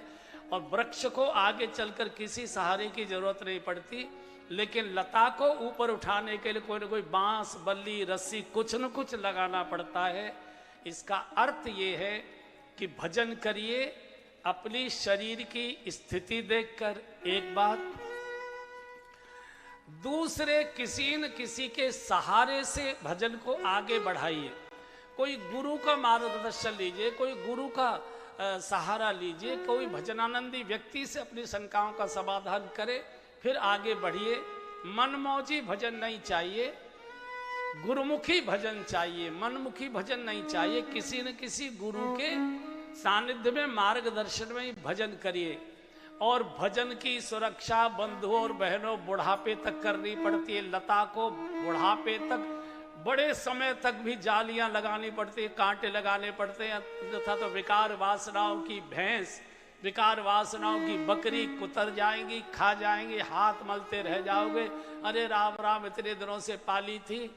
और वृक्ष को आगे चलकर किसी सहारे की जरूरत नहीं पड़ती। लेकिन लता को ऊपर उठाने के लिए कोई न कोई बांस, बल्ली, रस्सी, कुछ न कुछ लगाना पड़ता है। इसका अर्थ ये है कि भजन करिए अपनी शरीर की स्थिति देखकर एक बात, दूसरे किसी न किसी के सहारे से भजन को आगे बढ़ाइए। कोई गुरु का मार्गदर्शन लीजिए, कोई गुरु का सहारा लीजिए, कोई भजनानंदी व्यक्ति से अपनी शंकाओं का समाधान करे, फिर आगे बढ़िए। मनमौजी भजन नहीं चाहिए, गुरुमुखी भजन चाहिए, मनमुखी भजन नहीं चाहिए। किसी न किसी गुरु के सानिध्य में, मार्गदर्शन में भजन करिए। और भजन की सुरक्षा बंधुओं और बहनों बुढ़ापे तक करनी पड़ती है। लता को बुढ़ापे तक, बड़े समय तक भी जालियां लगानी पड़ती है, कांटे लगाने पड़ते हैं, तथा तो विकार वासनाओं की भैंस, विकार वासनाओं की बकरी कुतर जाएंगी, खा जाएंगी, हाथ मलते रह जाओगे। अरे राम राम, इतने दिनों से पाली थी,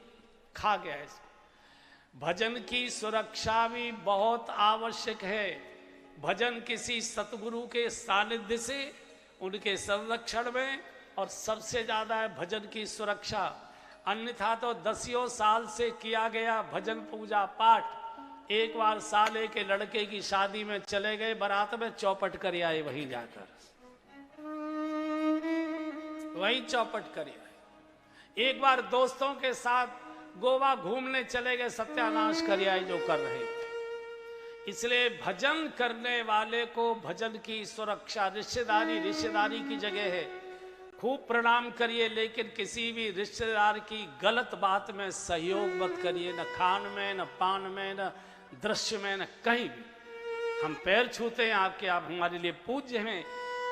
खा गया इसको। भजन की सुरक्षा भी बहुत आवश्यक है। भजन किसी सतगुरु के सानिध्य से, उनके संरक्षण में, और सबसे ज्यादा है भजन की सुरक्षा। अन्यथा तो दसियों साल से किया गया भजन पूजा पाठ, एक बार साले के लड़के की शादी में चले गए, बारात में चौपट कर आए, वहीं जाकर वहीं चौपट कर आए। एक बार दोस्तों के साथ गोवा घूमने चले गए, सत्यानाश कर आए जो कर रहे थे। इसलिए भजन करने वाले को भजन की सुरक्षा, रिश्तेदारी की जगह है, खूब प्रणाम करिए, लेकिन किसी भी रिश्तेदार की गलत बात में सहयोग मत करिए, न खान में, न पान में, न दृश्य में, न कहीं भी। हम पैर छूते हैं आपके, आप हमारे लिए पूज्य हैं,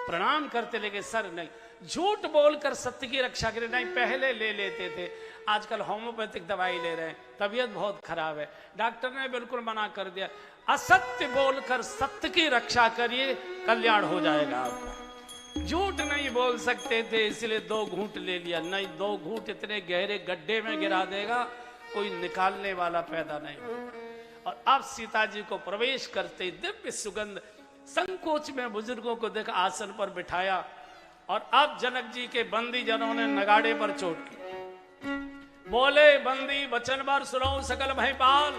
प्रणाम करते, लेकिन सर नहीं। झूठ बोलकर सत्य की रक्षा करें नहीं, पहले ले लेते थे, आजकल होम्योपैथिक दवाई ले रहे हैं, तबीयत बहुत खराब है, डॉक्टर ने बिल्कुल मना कर दिया। असत्य बोलकर सत्य की रक्षा करिए, कल्याण हो जाएगा आपका। झूठ नहीं बोल सकते थे इसलिए 2 घूंट ले लिया, नहीं, 2 घूंट इतने गहरे गड्ढे में गिरा देगा, कोई निकालने वाला पैदा नहीं होगा। और अब सीता जी को प्रवेश करते दिव्य सुगंध, संकोच में बुजुर्गों को देखा, आसन पर बिठाया, और अब जनक जी के बंदी जनों ने नगाड़े पर चोट की, बोले बंदी वचन बर सुनो सकल भयपाल,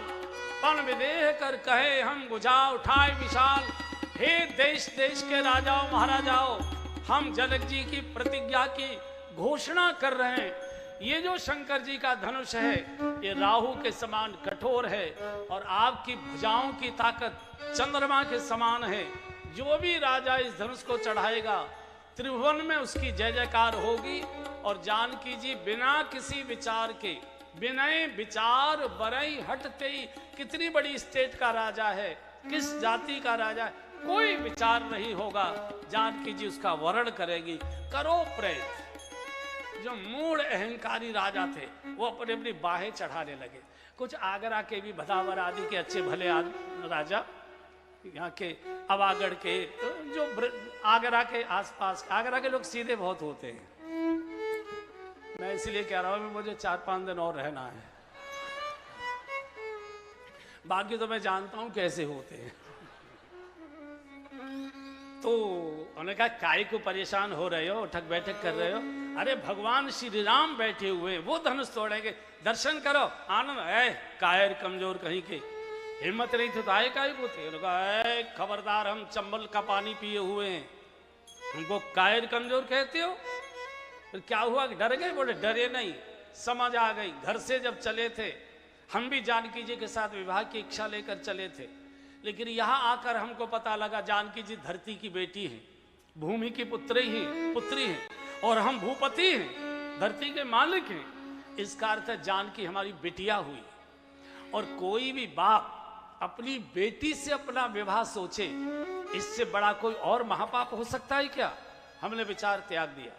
पण विदेह कर कहे हम बुझा उठाए विशाल। हे देश देश के राजाओं महाराजाओं, हम जनक जी की प्रतिज्ञा की घोषणा कर रहे हैं। ये जो शंकर जी का धनुष है ये राहु के समान कठोर है, और आपकी भुजाओं की ताकत चंद्रमा के समान है। जो भी राजा इस धनुष को चढ़ाएगा त्रिभुवन में उसकी जय जयकार होगी। और जानकी जी बिना किसी विचार के, बिना विचार बरई हटते ही, कितनी बड़ी स्टेट का राजा है, किस जाति का राजा है, कोई विचार नहीं होगा। जानकी जी उसका वर्णन करेगी। करो प्रेत। जो मूढ़ अहंकारी राजा थे वो अपने अपनी बाहें चढ़ाने लगे। कुछ आगरा के भी भदावर आदि के अच्छे भले राजा, यहाँ के अवागढ़ के, जो आगरा के आसपास, आगरा के लोग सीधे बहुत होते हैं। मैं इसलिए कह रहा हूँ मुझे 4-5 दिन और रहना है, बाकी तो मैं जानता हूं कैसे होते हैं। तो उन्होंने कहा काय को परेशान हो रहे हो, उठक बैठक कर रहे हो? अरे भगवान श्री राम बैठे हुए, वो धनुष तोड़ेंगे, दर्शन करो, आनंद है। कायर कमजोर कहीं के, हिम्मत नहीं थी तो आए काय को थे। उन्होंने कहा खबरदार, हम चंबल का पानी पिए हुए हैं, हमको कायर कमजोर कहते हो? फिर क्या हुआ, डर गए? बोले डरे नहीं, समझ आ गई। घर से जब चले थे, हम भी जानकी जी के साथ विवाह की इच्छा लेकर चले थे, लेकिन यहाँ आकर हमको पता लगा जानकी जी धरती की बेटी हैं, भूमि की पुत्री हैं, और हम भूपति हैं, धरती के मालिक हैं। इसका अर्थ है जानकी हमारी बेटिया हुई। और कोई भी बाप अपनी बेटी से अपना विवाह सोचे, इससे बड़ा कोई और महापाप हो सकता है क्या? हमने विचार त्याग दिया।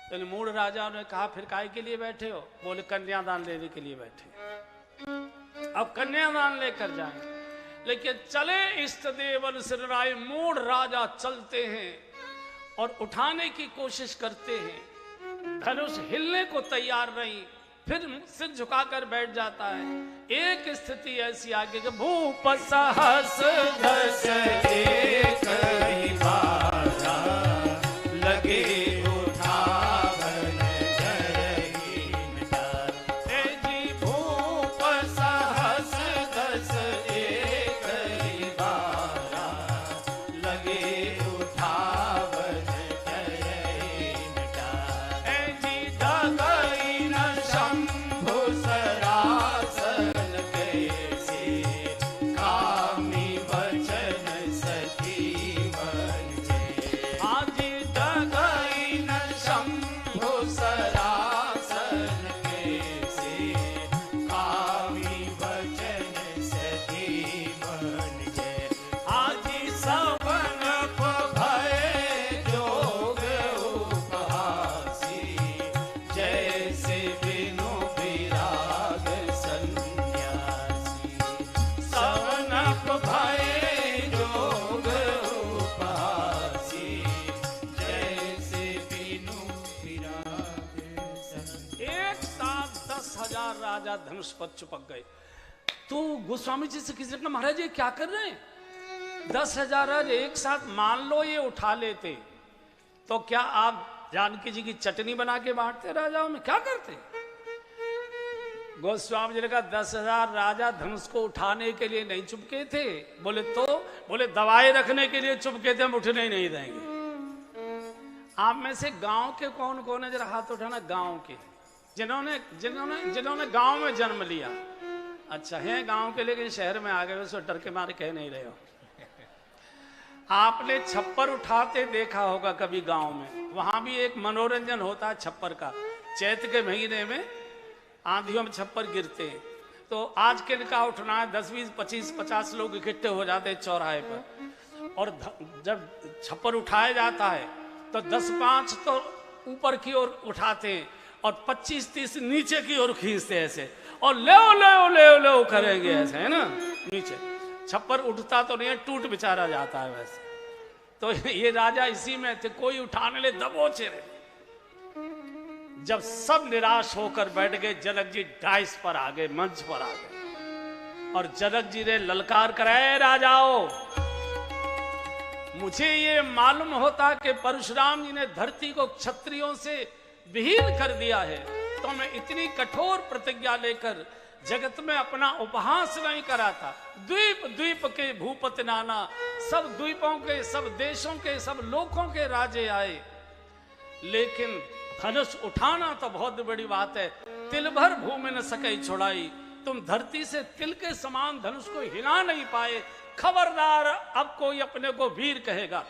तो मूढ़ राजा ने कहा फिर काय के लिए बैठे हो? बोले कन्यादान लेने के लिए बैठे। अब कन्यादान लेकर जाएं, लेकिन चले इष्ट देवन सिर राय। मूढ़ राजा चलते हैं और उठाने की कोशिश करते हैं, धनुष हिलने को तैयार नहीं, फिर सिर झुकाकर बैठ जाता है। एक स्थिति ऐसी आगे कि भूप सहस दस एक ही बाजा, लगे राजा धनुष पर चिपक गए। तो गोस्वामी जी से किसी ने, महाराज ये क्या कर रहे हैं? 10,000 राज एक साथ मान लो ये उठा लेते तो क्या आप जानकी जी की चटनी बना के बांटते राजाओं में? क्या करते? गोस्वामी जी ने कहा 10,000 राजा धनुष को उठाने के लिए नहीं चुपके थे। बोले तो? बोले दवाई रखने के लिए चुपके थे, हम उठने ही नहीं देंगे। आप में से गांव के कौन कौन है, जरा हाथ उठाना। गांव के जिन्होंने गांव में जन्म लिया। अच्छा है गांव के, लेकिन शहर में आ गए हो, डर के मारे कह नहीं रहे हो। आपने छप्पर उठाते देखा होगा कभी गांव में, वहां भी एक मनोरंजन होता है छप्पर का। चैत के महीने में आंधियों में छप्पर गिरते हैं, तो आज किनका उठना है, 10, 20, 25, 50 लोग इकट्ठे हो जाते हैं चौराहे पर, और जब छप्पर उठाया जाता है तो 10-5 तो ऊपर की ओर उठाते हैं और 25-30 नीचे की ओर खींचते ऐसे, और ले करेंगे ऐसे, है ना। नीचे छप्पर उठता तो नहीं है, टूट बेचारा जाता है वैसे। तो ये राजा इसी में थे, कोई उठाने ले दबोचे रहे। जब सब निराश होकर बैठ गए, जनक जी डाइस पर आ गए, मंच पर आ गए, और जनक जी ने ललकार कराए, राजाओ मुझे ये मालूम होता कि परशुराम जी ने धरती को क्षत्रियों से विहीन कर दिया है, तो मैं इतनी कठोर प्रतिज्ञा लेकर जगत में अपना उपहास नहीं कराता। द्वीप द्वीप के भूपति नाना, सब द्वीपों के, सब देशों के, सब लोकों के राजे आए, लेकिन धनुष उठाना तो बहुत बड़ी बात है। तिल भर भूमि न सके छुड़ाई, तुम धरती से तिल के समान धनुष को हिला नहीं पाए। खबरदार, अब कोई अपने को वीर कहेगा,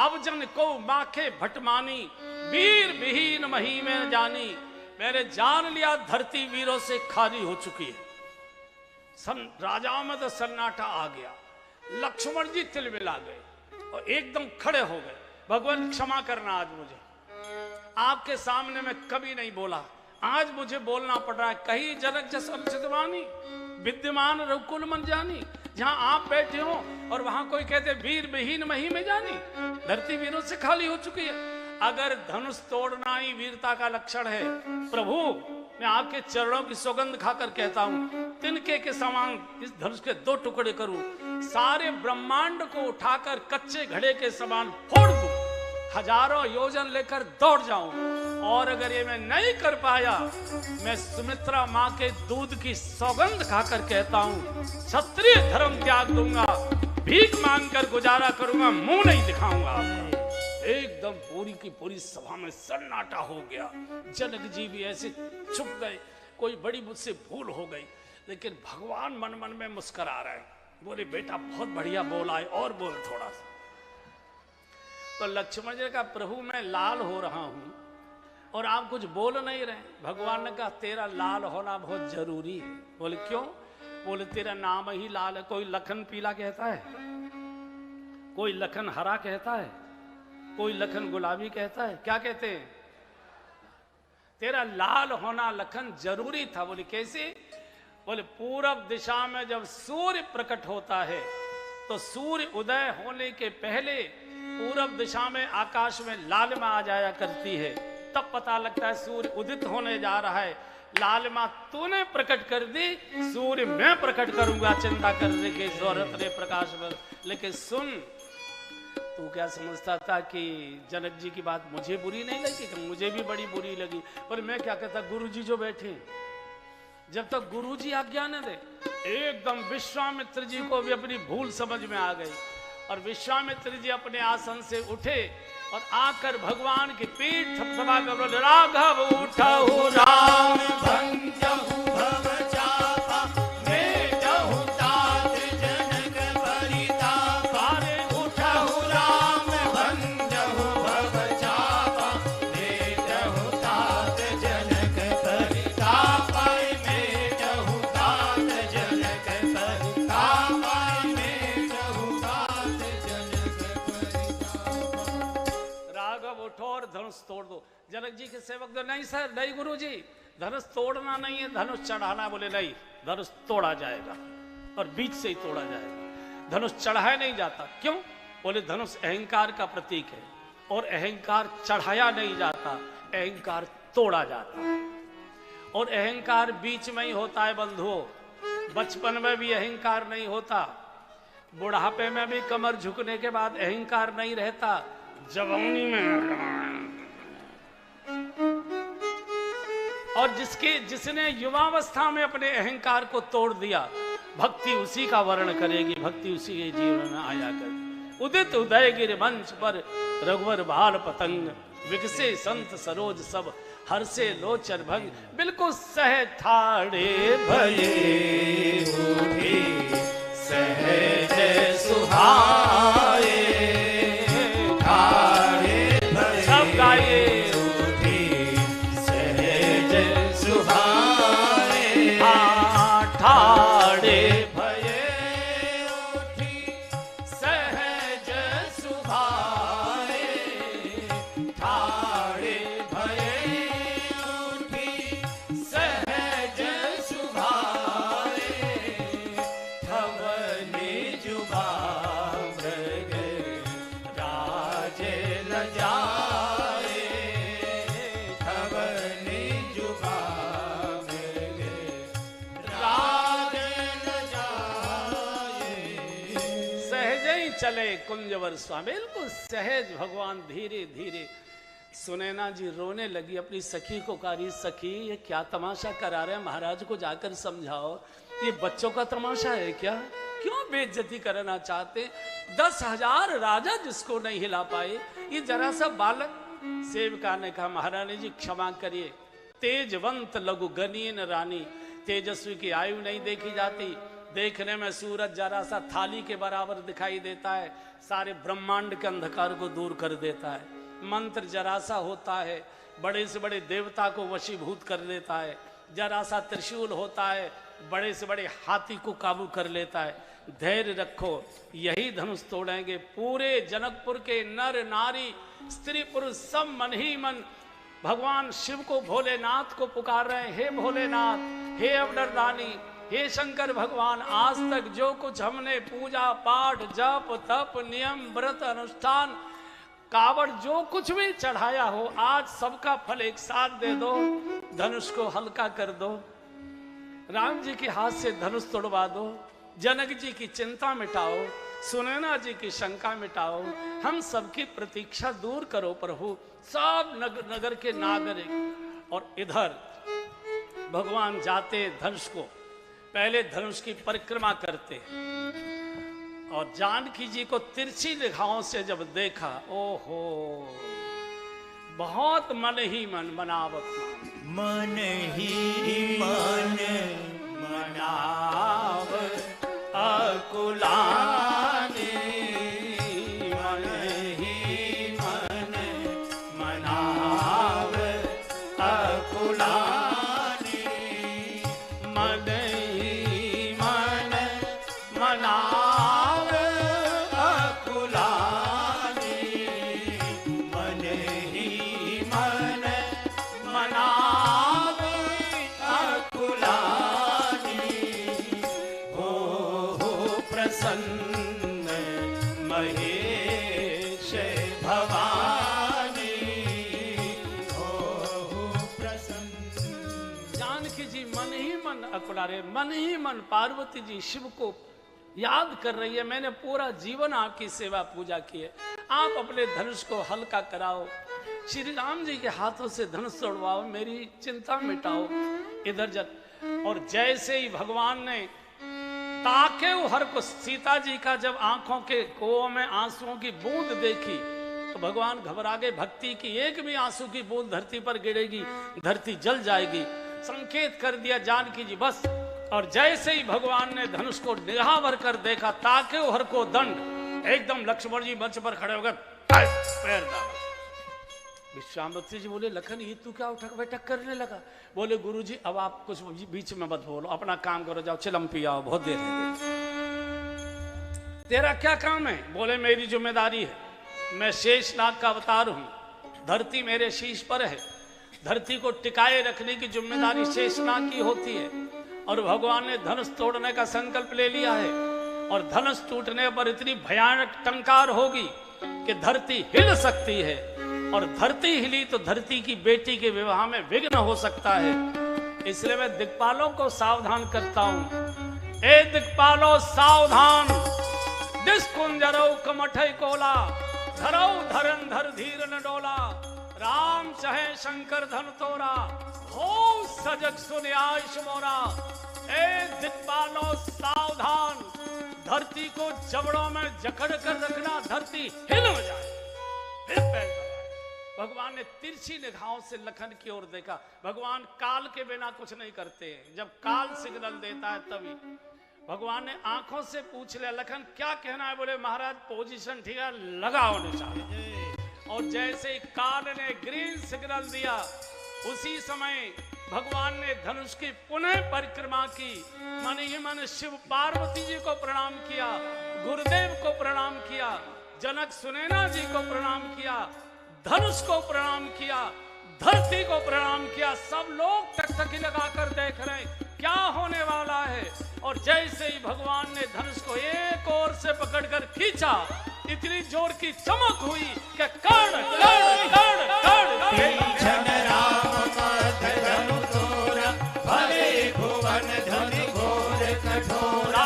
अब जन को माखे भटमानी, वीर विहीन मही में जानी। मैंने जान लिया धरती वीरों से खाली हो चुकी है। राजाओं में तो सन्नाटा आ गया। लक्ष्मण जी तिलमिला गए और एकदम खड़े हो गए। भगवान क्षमा करना, आज मुझे आपके सामने मैं कभी नहीं बोला, आज मुझे बोलना पड़ रहा है। कहीं जनक जस अनुचितवाणी, विद्यमान रघुकुल मन जानी। जहां आप बैठे हो और वहां कोई कहते वीर विहीन मही में जानी, धरती वीरों से खाली हो चुकी है। अगर धनुष तोड़ना ही वीरता का लक्षण है, प्रभु मैं आपके चरणों की सौगंध खाकर कहता हूं, तिनके के समान इस धनुष के 2 टुकड़े करूं, सारे ब्रह्मांड को उठाकर कच्चे घड़े के समान फोड़ दूं, हजारों योजन लेकर दौड़ जाऊं। और अगर ये मैं नहीं कर पाया, मैं सुमित्रा मां के दूध की सौगंध खाकर कहता हूं, क्षत्रिय धर्म त्याग दूंगा, भीख मांगकर गुजारा करूंगा, मुंह नहीं दिखाऊंगा। एकदम पूरी की पूरी सभा में सन्नाटा हो गया। जनक जी भी ऐसे चुप गए, कोई बड़ी मुझसे भूल हो गई। लेकिन भगवान मन मन में मुस्कुरा रहे, बोले बेटा बहुत बढ़िया बोला है, और बोल थोड़ा सा। तो लक्ष्मण जी का प्रभु मैं लाल हो रहा हूं और आप कुछ बोल नहीं रहे। भगवान ने कहा तेरा लाल होना बहुत जरूरी है। बोले क्यों? बोले तेरा नाम ही लाल है। कोई लखन पीला कहता है, कोई लखन हरा कहता है, कोई लखन गुलाबी कहता है, क्या कहते हैं? तेरा लाल होना लखन जरूरी था। बोले कैसे? बोले पूरब दिशा में जब सूर्य प्रकट होता है तो सूर्य उदय होने के पहले पूरब दिशा में आकाश में लालिमा आ जाया करती है, तब पता लगता है सूर्य उदित होने जा रहा है। लालिमा तूने प्रकट कर दी, सूर्य मैं प्रकट करूंगा, चिंता करने की जरूरत नहीं प्रकाश में। लेकिन सुन, तू क्या समझता था कि जनक जी की बात मुझे बुरी नहीं लगी? कि मुझे भी बड़ी बुरी लगी। पर मैं क्या कहता, गुरुजी जो बैठे, जब तक गुरुजी आज्ञा न दे, एकदम विश्वामित्र जी को भी अपनी भूल समझ में आ गई और विश्वामित्र जी अपने आसन से उठे और आकर भगवान की पीठ थपथपा कर बोले, राघव उठहु राम भंजहु भव चापा, मेटहु तात जनक परिताप। अरे उठहु राम भंजहु भव चापा, मेटहु तात जनक परिताप, मेटहु तात जनक परिताप, मेटहु तात जनक परिताप। राघव उठो और धनुष तोड़ दो। जनक जी के सेवक तो नहीं सर, नहीं गुरुजी, धनुष तोड़ना नहीं है, धनुष चढ़ाना। बोले नहीं, धनुष तोड़ा जाएगा और बीच से ही तोड़ा जाएगा, धनुष चढ़ाया नहीं जाता। क्यों? बोले धनुष अहंकार का प्रतीक है और अहंकार चढ़ाया नहीं जाता, अहंकार तोड़ा जाता है। और अहंकार बीच में ही होता है बंधुओं। बचपन में भी अहंकार नहीं होता, बुढ़ापे में भी कमर झुकने के बाद अहंकार नहीं रहता, जवानी में। और जिसने युवावस्था में अपने अहंकार को तोड़ दिया, भक्ति उसी का वर्ण करेगी, भक्ति उसी के जीवन में आया कर। उदित उदय गिर मंच पर रघुवर बाल पतंग, विकसे संत सरोज सब हर्षे लोचन भंग। बिल्कुल सहज ठाड़े भये उठे, सहज सुहाए, ठाड़े भये सब गाए उठे, सहज सुहाए, ठाड़े भये उठी, सहज सुहाए, ठाड़े भये उठी, सहज सुहाए, ठवने जुबा मृग राज लजाए, ठवने जुबा मृग राज लजाए। सहज ही चले कुंजवर स्वामी, बिल्कुल सहज भगवान धीरे धीरे। सुनैना जी रोने लगी, अपनी सखी को कहा, रही सखी ये क्या तमाशा करा रहे हैं, महाराज को जाकर समझाओ, ये बच्चों का तमाशा है क्या? क्यों बेइज्जती करना चाहते? 10,000 राजा जिसको नहीं हिला पाए, ये जरा सा बालक। सेवका ने कहा, महारानी जी क्षमा करिए, तेजवंत लघु गनीन रानी, तेजस्वी की आयु नहीं देखी जाती। देखने में सूरज जरा सा थाली के बराबर दिखाई देता है, सारे ब्रह्मांड के अंधकार को दूर कर देता है। मंत्र जरा सा होता है, बड़े से बड़े देवता को वशीभूत कर देता है। जरा सा त्रिशूल होता है, बड़े से बड़े हाथी को काबू कर लेता है। धैर्य रखो, यही धनुष तोड़ेंगे। पूरे जनकपुर के नर नारी स्त्री पुरुष सब मन ही मन भगवान शिव को, भोलेनाथ को पुकार रहे हैं, हे भोलेनाथ, हे अवडरदानी, हे शंकर भगवान, आज तक जो कुछ हमने पूजा पाठ जप तप नियम व्रत अनुष्ठान कावड़ जो कुछ भी चढ़ाया हो, आज सबका फल एक साथ दे दो, धनुष को हल्का कर दो, राम जी के हाथ से धनुष तोड़वा दो, जनक जी की चिंता मिटाओ, सुनैना जी की शंका मिटाओ, हम सबकी प्रतीक्षा दूर करो प्रभु। सब नगर के नागरिक और इधर भगवान जाते धनुष को, पहले धनुष की परिक्रमा करते और जानकी जी को तिरछी निगाहों से जब देखा, ओहो, बहुत मन ही मन मनावत, मन ही मन मनाव अकुलानी, मन ही मन मनाव अकुलानी, मन ही मन मनाव अकुलानी, मन ही मन मनाव अकुलानी, प्रसन्न महेश भवानी, हो प्रसन्न। जानकी जी मन ही मन अकुला रहे, मन ही मन पार्वती जी शिव को याद कर रही है, मैंने पूरा जीवन आपकी सेवा पूजा की है, आप अपने धनुष को हल्का कराओ, श्री राम जी के हाथों से धनुष तोड़वाओ, मेरी चिंता मिटाओ। इधर जब और जैसे ही भगवान ने ताके हर को सीता जी का जब आंखों के कोओं में आंसुओं की बूंद देखी तो भगवान घबरा गए, भक्ति की एक भी आंसू की बूंद धरती पर गिरेगी धरती जल जाएगी, संकेत कर दिया जानकी जी बस। और जैसे ही भगवान ने धनुष को निगाह भर कर देखा, ताके हर को दंड, एकदम लक्ष्मण जी मंच पर खड़े हो गए, पैर डाला। विश्वामित्र जी बोले, लखन ये तू क्या उठक बैठक करने लगा? बोले, गुरुजी अब आप कुछ बीच में मत बोलो, अपना काम करो, जाओ चिलम पियाओ, बहुत देर है। तेरा क्या काम है? बोले, मेरी जिम्मेदारी है, मैं शेषनाग का अवतार हूं, धरती मेरे शीश पर है, धरती को टिकाए रखने की जिम्मेदारी शेषनाग की होती है। और भगवान ने धनुष तोड़ने का संकल्प ले लिया है, और धनुष टूटने पर इतनी भयानक टंकार होगी कि धरती हिल सकती है, और धरती हिली तो धरती की बेटी के विवाह में विघ्न हो सकता है। इसलिए मैं दिक्पालों को सावधान करता हूं, ए दिक्पालो सावधान, दिस कुंजरो कमठै कोला, धरौ धरन धर धीर न डोला, राम चाहे शंकर धन तोरा, हो सजग सुन आयुष मोरा। ए दिक्पालो सावधान, धरती को जबड़ों में जकड़ कर रखना, धरती हिल जाए, फिर पैर। भगवान ने तिरछी निगाहों से लखन की ओर देखा। भगवान काल के बिना कुछ नहीं करते, जब काल सिग्नल देता है तभी। भगवान ने आंखों से पूछ लिया, लखन क्या कहना है? बोले, महाराज पोजीशन ठीक है, लगाओ निशाना। और जैसे ही काल ने ग्रीन सिग्नल दिया, उसी समय भगवान ने धनुष की पुनः परिक्रमा की। मन ही मन शिव पार्वती जी को प्रणाम किया, गुरुदेव को प्रणाम किया, जनक सुनैना जी को प्रणाम किया, धनुष को प्रणाम किया, धरती को प्रणाम किया। सब लोग टकटकी लगाकर देख रहे हैं क्या होने वाला है। और जैसे ही भगवान ने धनुष को एक ओर से पकड़कर खींचा, इतनी जोर की चमक हुई कि कण कण कण कण भरे भुवन धन घोर कठोरा,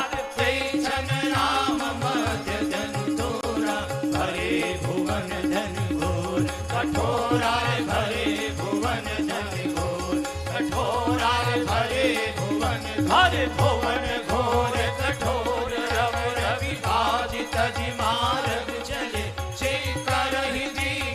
राम मध्य धन तोरा, भरे भुवन धन घोर कठोरा, भरे भुवन धन घोर कठोरा, भरे भुवन घोर कठोर, रव रवि बाज तजि मार्ग चले, शेखर ही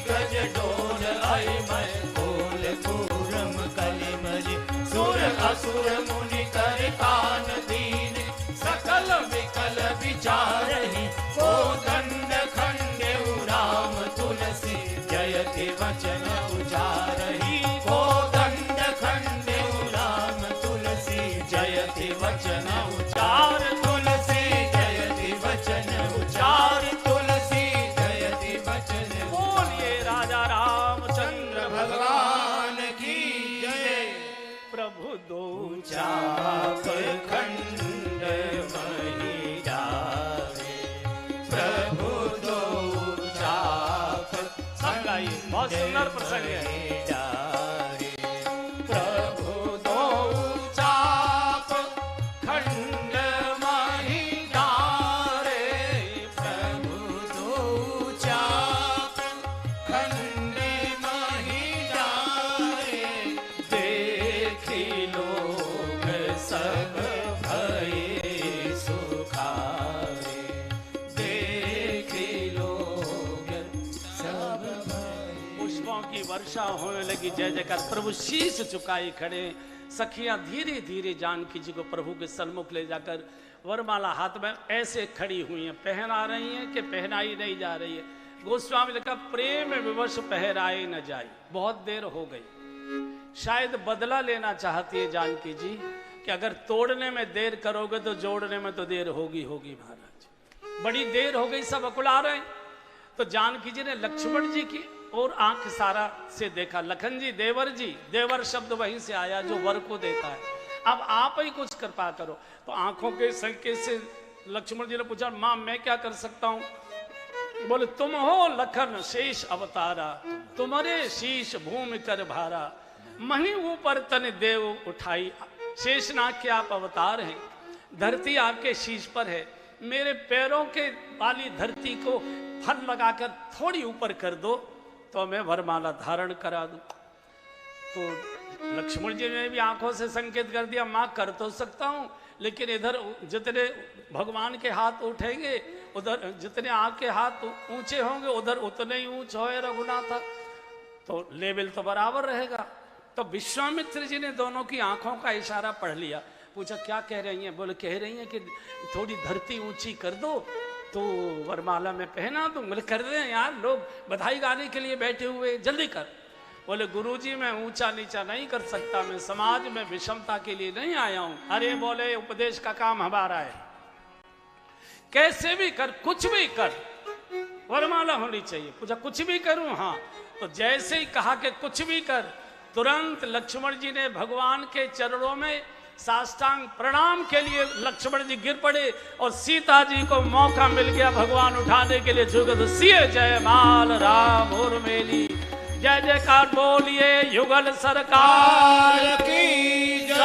गज डोल, आई मैं खोल पूरम कलिमल, सुर असुर मुनि कर कान दीन, सकल विकल विचारहि, को दंड खंडे राम तुलसी, जयति वचन उचारहि, को दंड खंडे राम तुलसी, जयति वचन उचार, तुलसी जय सब भये सुखाए, देखी लोग सब भये। पुष्पों की वर्षा होने लगी, जय जयकार। प्रभु शीश झुकाए खड़े। सखियां धीरे धीरे जानकी जी को प्रभु के सन्मुख ले जाकर वरमाला हाथ में ऐसे खड़ी हुई हैं, पहना रही हैं कि पहनाई नहीं जा रही है। गोस्वामी लिखा प्रेम विवश पहराए न जाए। बहुत देर हो गई, शायद बदला लेना चाहती है जानकी जी कि अगर तोड़ने में देर करोगे तो जोड़ने में तो देर होगी महाराज। बड़ी देर हो गई, सब अकुला रहे। तो जानकी जी ने लक्ष्मण जी की और आंख इशारा से देखा। लखन जी, देवर शब्द वहीं से आया जो वर को देता है। अब आप ही कुछ कृपा करो। तो आंखों के संकेत से लक्ष्मण जी ने पूछा, मां मैं क्या कर सकता हूं? बोले तुम हो लखन शेष अवतारा, तुम्हारे शीश भूमि कर भारा, मही ऊपर तन देव उठाई। शेषनाग के आप अवतार हैं, धरती आपके शीश पर है। मेरे पैरों के वाली धरती को फल लगाकर थोड़ी ऊपर कर दो तो मैं वरमाला धारण करा दूं। तो लक्ष्मण जी ने भी आंखों से संकेत कर दिया, मां कर तो सकता हूं, लेकिन इधर जितने भगवान के हाथ उठेंगे, उधर जितने आपके हाथ ऊंचे होंगे उधर उतने ही ऊंच होए रघुनाथ, तो लेवल तो बराबर रहेगा। तो विश्वामित्र जी ने दोनों की आंखों का इशारा पढ़ लिया। पूछा क्या कह रही हैं? बोले कह रही हैं कि थोड़ी धरती ऊंची कर दो तो वरमाला में पहना दूं। बोले कर रहे हैं यार, लोग बधाई गाने के लिए बैठे हुए, जल्दी कर। बोले गुरुजी मैं ऊंचा नीचा नहीं कर सकता, मैं समाज में विषमता के लिए नहीं आया हूं। अरे बोले उपदेश का काम हमारा है, कैसे भी कर, कुछ भी कर, वरमाला होनी चाहिए। पूछा कुछ भी करूं? हाँ। तो जैसे ही कहा कि कुछ भी कर, तुरंत लक्ष्मण जी ने भगवान के चरणों में साष्टांग प्रणाम के लिए लक्ष्मण जी गिर पड़े और सीता जी को मौका मिल गया भगवान उठाने के लिए। जुगत सिय जय माल राम और मेली, जय जयकार बोलिए युगल सरकार की।